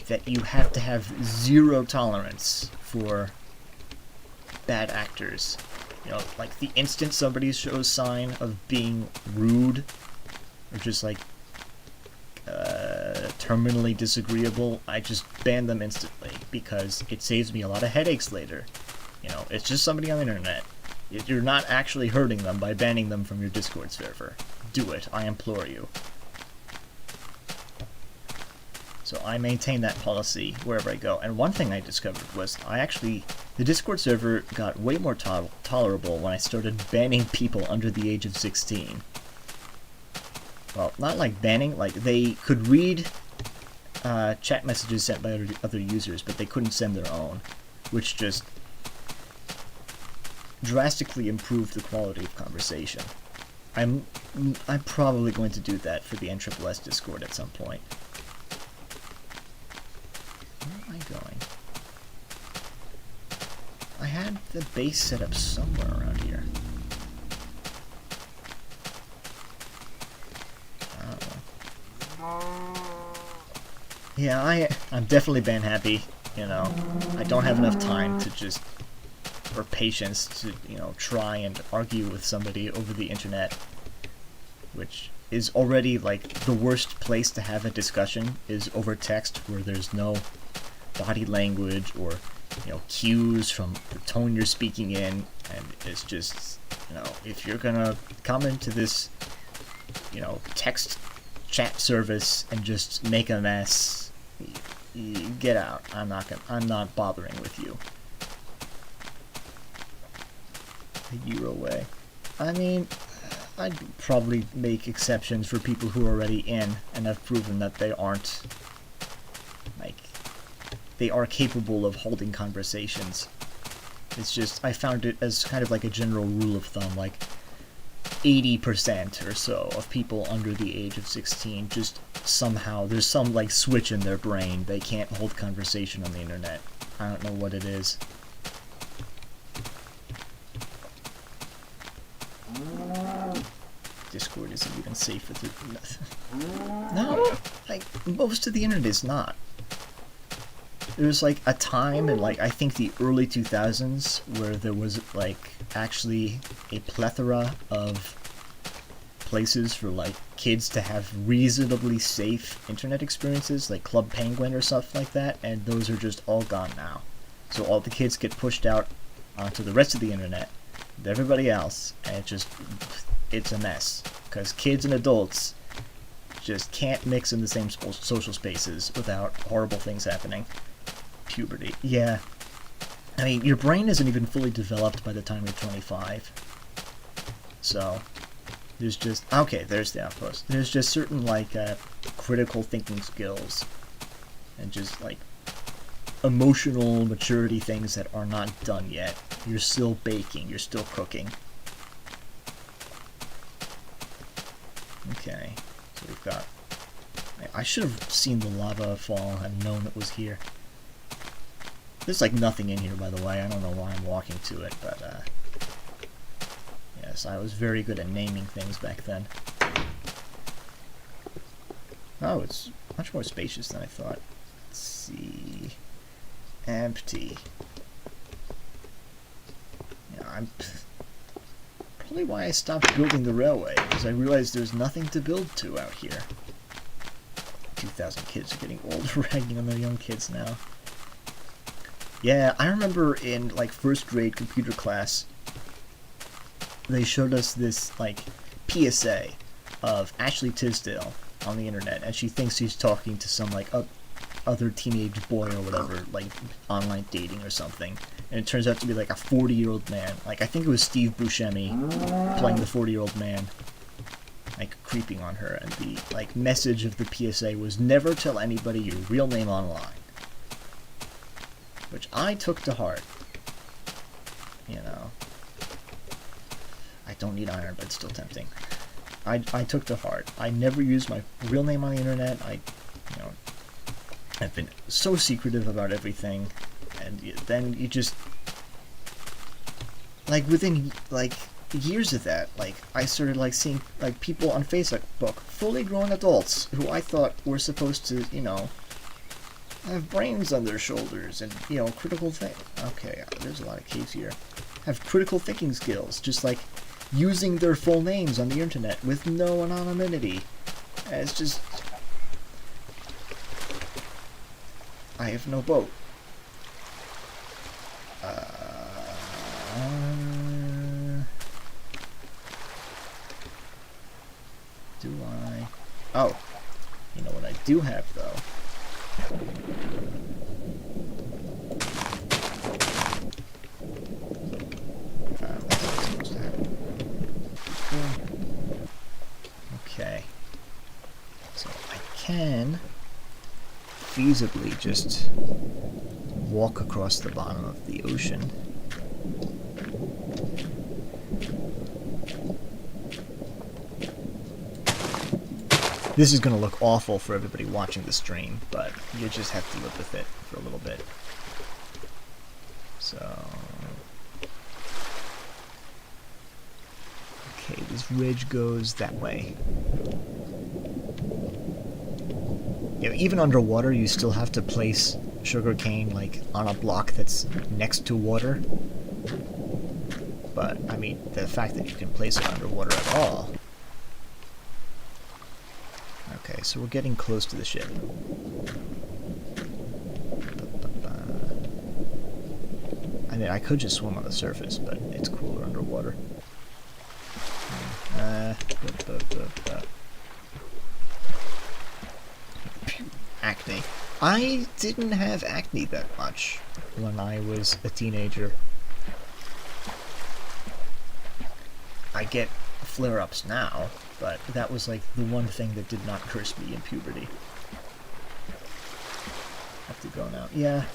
that you have to have zero tolerance for bad actors. You know, like the instant somebody shows sign of being rude or just like terminally disagreeable, I just ban them instantly, because it saves me a lot of headaches later. You know, it's just somebody on the internet. You're not actually hurting them by banning them from your Discord server. Do it, I implore you. So I maintain that policy wherever I go. And one thing I discovered was the Discord server got way more tolerable when I started banning people under the age of 16. Well, not like banning, like they could read chat messages sent by other users, but they couldn't send their own, which just drastically improved the quality of conversation. I'm probably going to do that for the NSSS Discord at some point. Where am I going? I had the base set up somewhere around here. Yeah, I'm definitely ban happy, you know. I don't have enough time to just, or patience to, you know, try and argue with somebody over the internet, which is already, like, the worst place to have a discussion is over text, where there's no body language or, you know, cues from the tone you're speaking in, and it's just, you know, if you're gonna come into this, you know, text chat service and just make a mess, get out. I'm not bothering with you. The Euro way. I mean, I'd probably make exceptions for people who are already in and have proven that they aren't, like, they are capable of holding conversations. It's just, I found it as kind of like a general rule of thumb, like 80% or so of people under the age of 16 just somehow, there's some like switch in their brain, they can't hold conversation on the internet. I don't know what it is. Discord isn't even safe with it. No, like most of the internet is not. There was like a time in like I think the early 2000s where there was like actually a plethora of places for like kids to have reasonably safe internet experiences, like Club Penguin or stuff like that, and those are just all gone now. So all the kids get pushed out onto the rest of the internet with everybody else, and it's a mess, because kids and adults just can't mix in the same social spaces without horrible things happening. Puberty. Yeah. I mean, your brain isn't even fully developed by the time you're 25. So, there's just... Okay, there's the outpost. There's just certain, like, critical thinking skills and just, like, emotional maturity things that are not done yet. You're still baking. You're still cooking. Okay. So we've got... I should have seen the lava fall and known it was here. There's like nothing in here, by the way. I don't know why I'm walking to it, but yes, I was very good at naming things back then. Oh, it's much more spacious than I thought. Let's see. Empty. Yeah, I'm probably why I stopped building the railway, because I realized there's nothing to build to out here. 2,000 kids are getting old, ragging on the young kids now. Yeah, I remember in, like, first grade computer class, they showed us this, like, PSA of Ashley Tisdale on the internet, and she thinks she's talking to some, like, other teenage boy or whatever, like, online dating or something. And it turns out to be, like, a 40-year-old man. Like, I think it was Steve Buscemi playing the 40-year-old man, like, creeping on her. And the, like, message of the PSA was, never tell anybody your real name online. Which I took to heart. You know. I don't need iron, but it's still tempting. I took to heart. I never used my real name on the internet. I've been so secretive about everything. And then you just... Like, within, like, years of that, like, I started, like, seeing, like, people on Facebook, fully grown adults, who I thought were supposed to, you know, have brains on their shoulders and, you know, critical okay, there's a lot of caves here. Have critical thinking skills, just like using their full names on the internet with no anonymity. And it's just... I have no boat. Do I? Oh, you know what I do have though? That's not supposed to happen. Okay. So I can feasibly just walk across the bottom of the ocean. This is going to look awful for everybody watching the stream, but you just have to live with it for a little bit. So... Okay, this ridge goes that way. You know, even underwater, you still have to place sugarcane, like, on a block that's next to water. But, I mean, the fact that you can place it underwater at all... Okay, so we're getting close to the ship. I mean, I could just swim on the surface, but it's cooler underwater. Acne. I didn't have acne that much when I was a teenager. I get flare-ups now, but that was like the one thing that did not curse me in puberty. Have to go now. Yeah,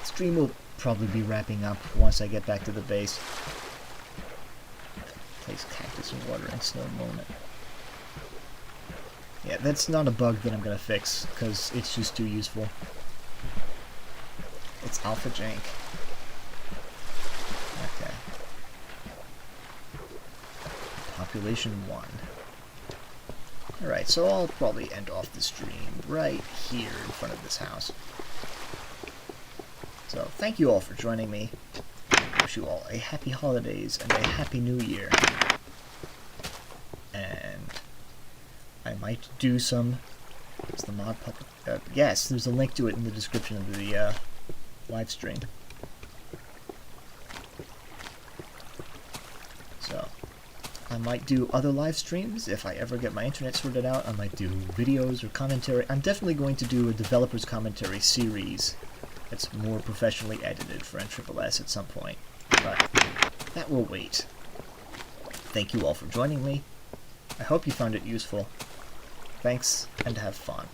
stream will probably be wrapping up once I get back to the base. Place cactus and water and snow moment. Yeah, that's not a bug that I'm gonna fix, because it's just too useful. It's alpha jank. Okay. Population 1. Alright, so I'll probably end off the stream right here in front of this house. So, thank you all for joining me. I wish you all a happy holidays and a happy new year. And I might do some... Is the mod public? Yes, there's a link to it in the description of the live stream. So, I might do other live streams if I ever get my internet sorted out. I might do videos or commentary. I'm definitely going to do a developer's commentary series that's more professionally edited for NSSS at some point. But that will wait. Thank you all for joining me. I hope you found it useful. Thanks, and have fun.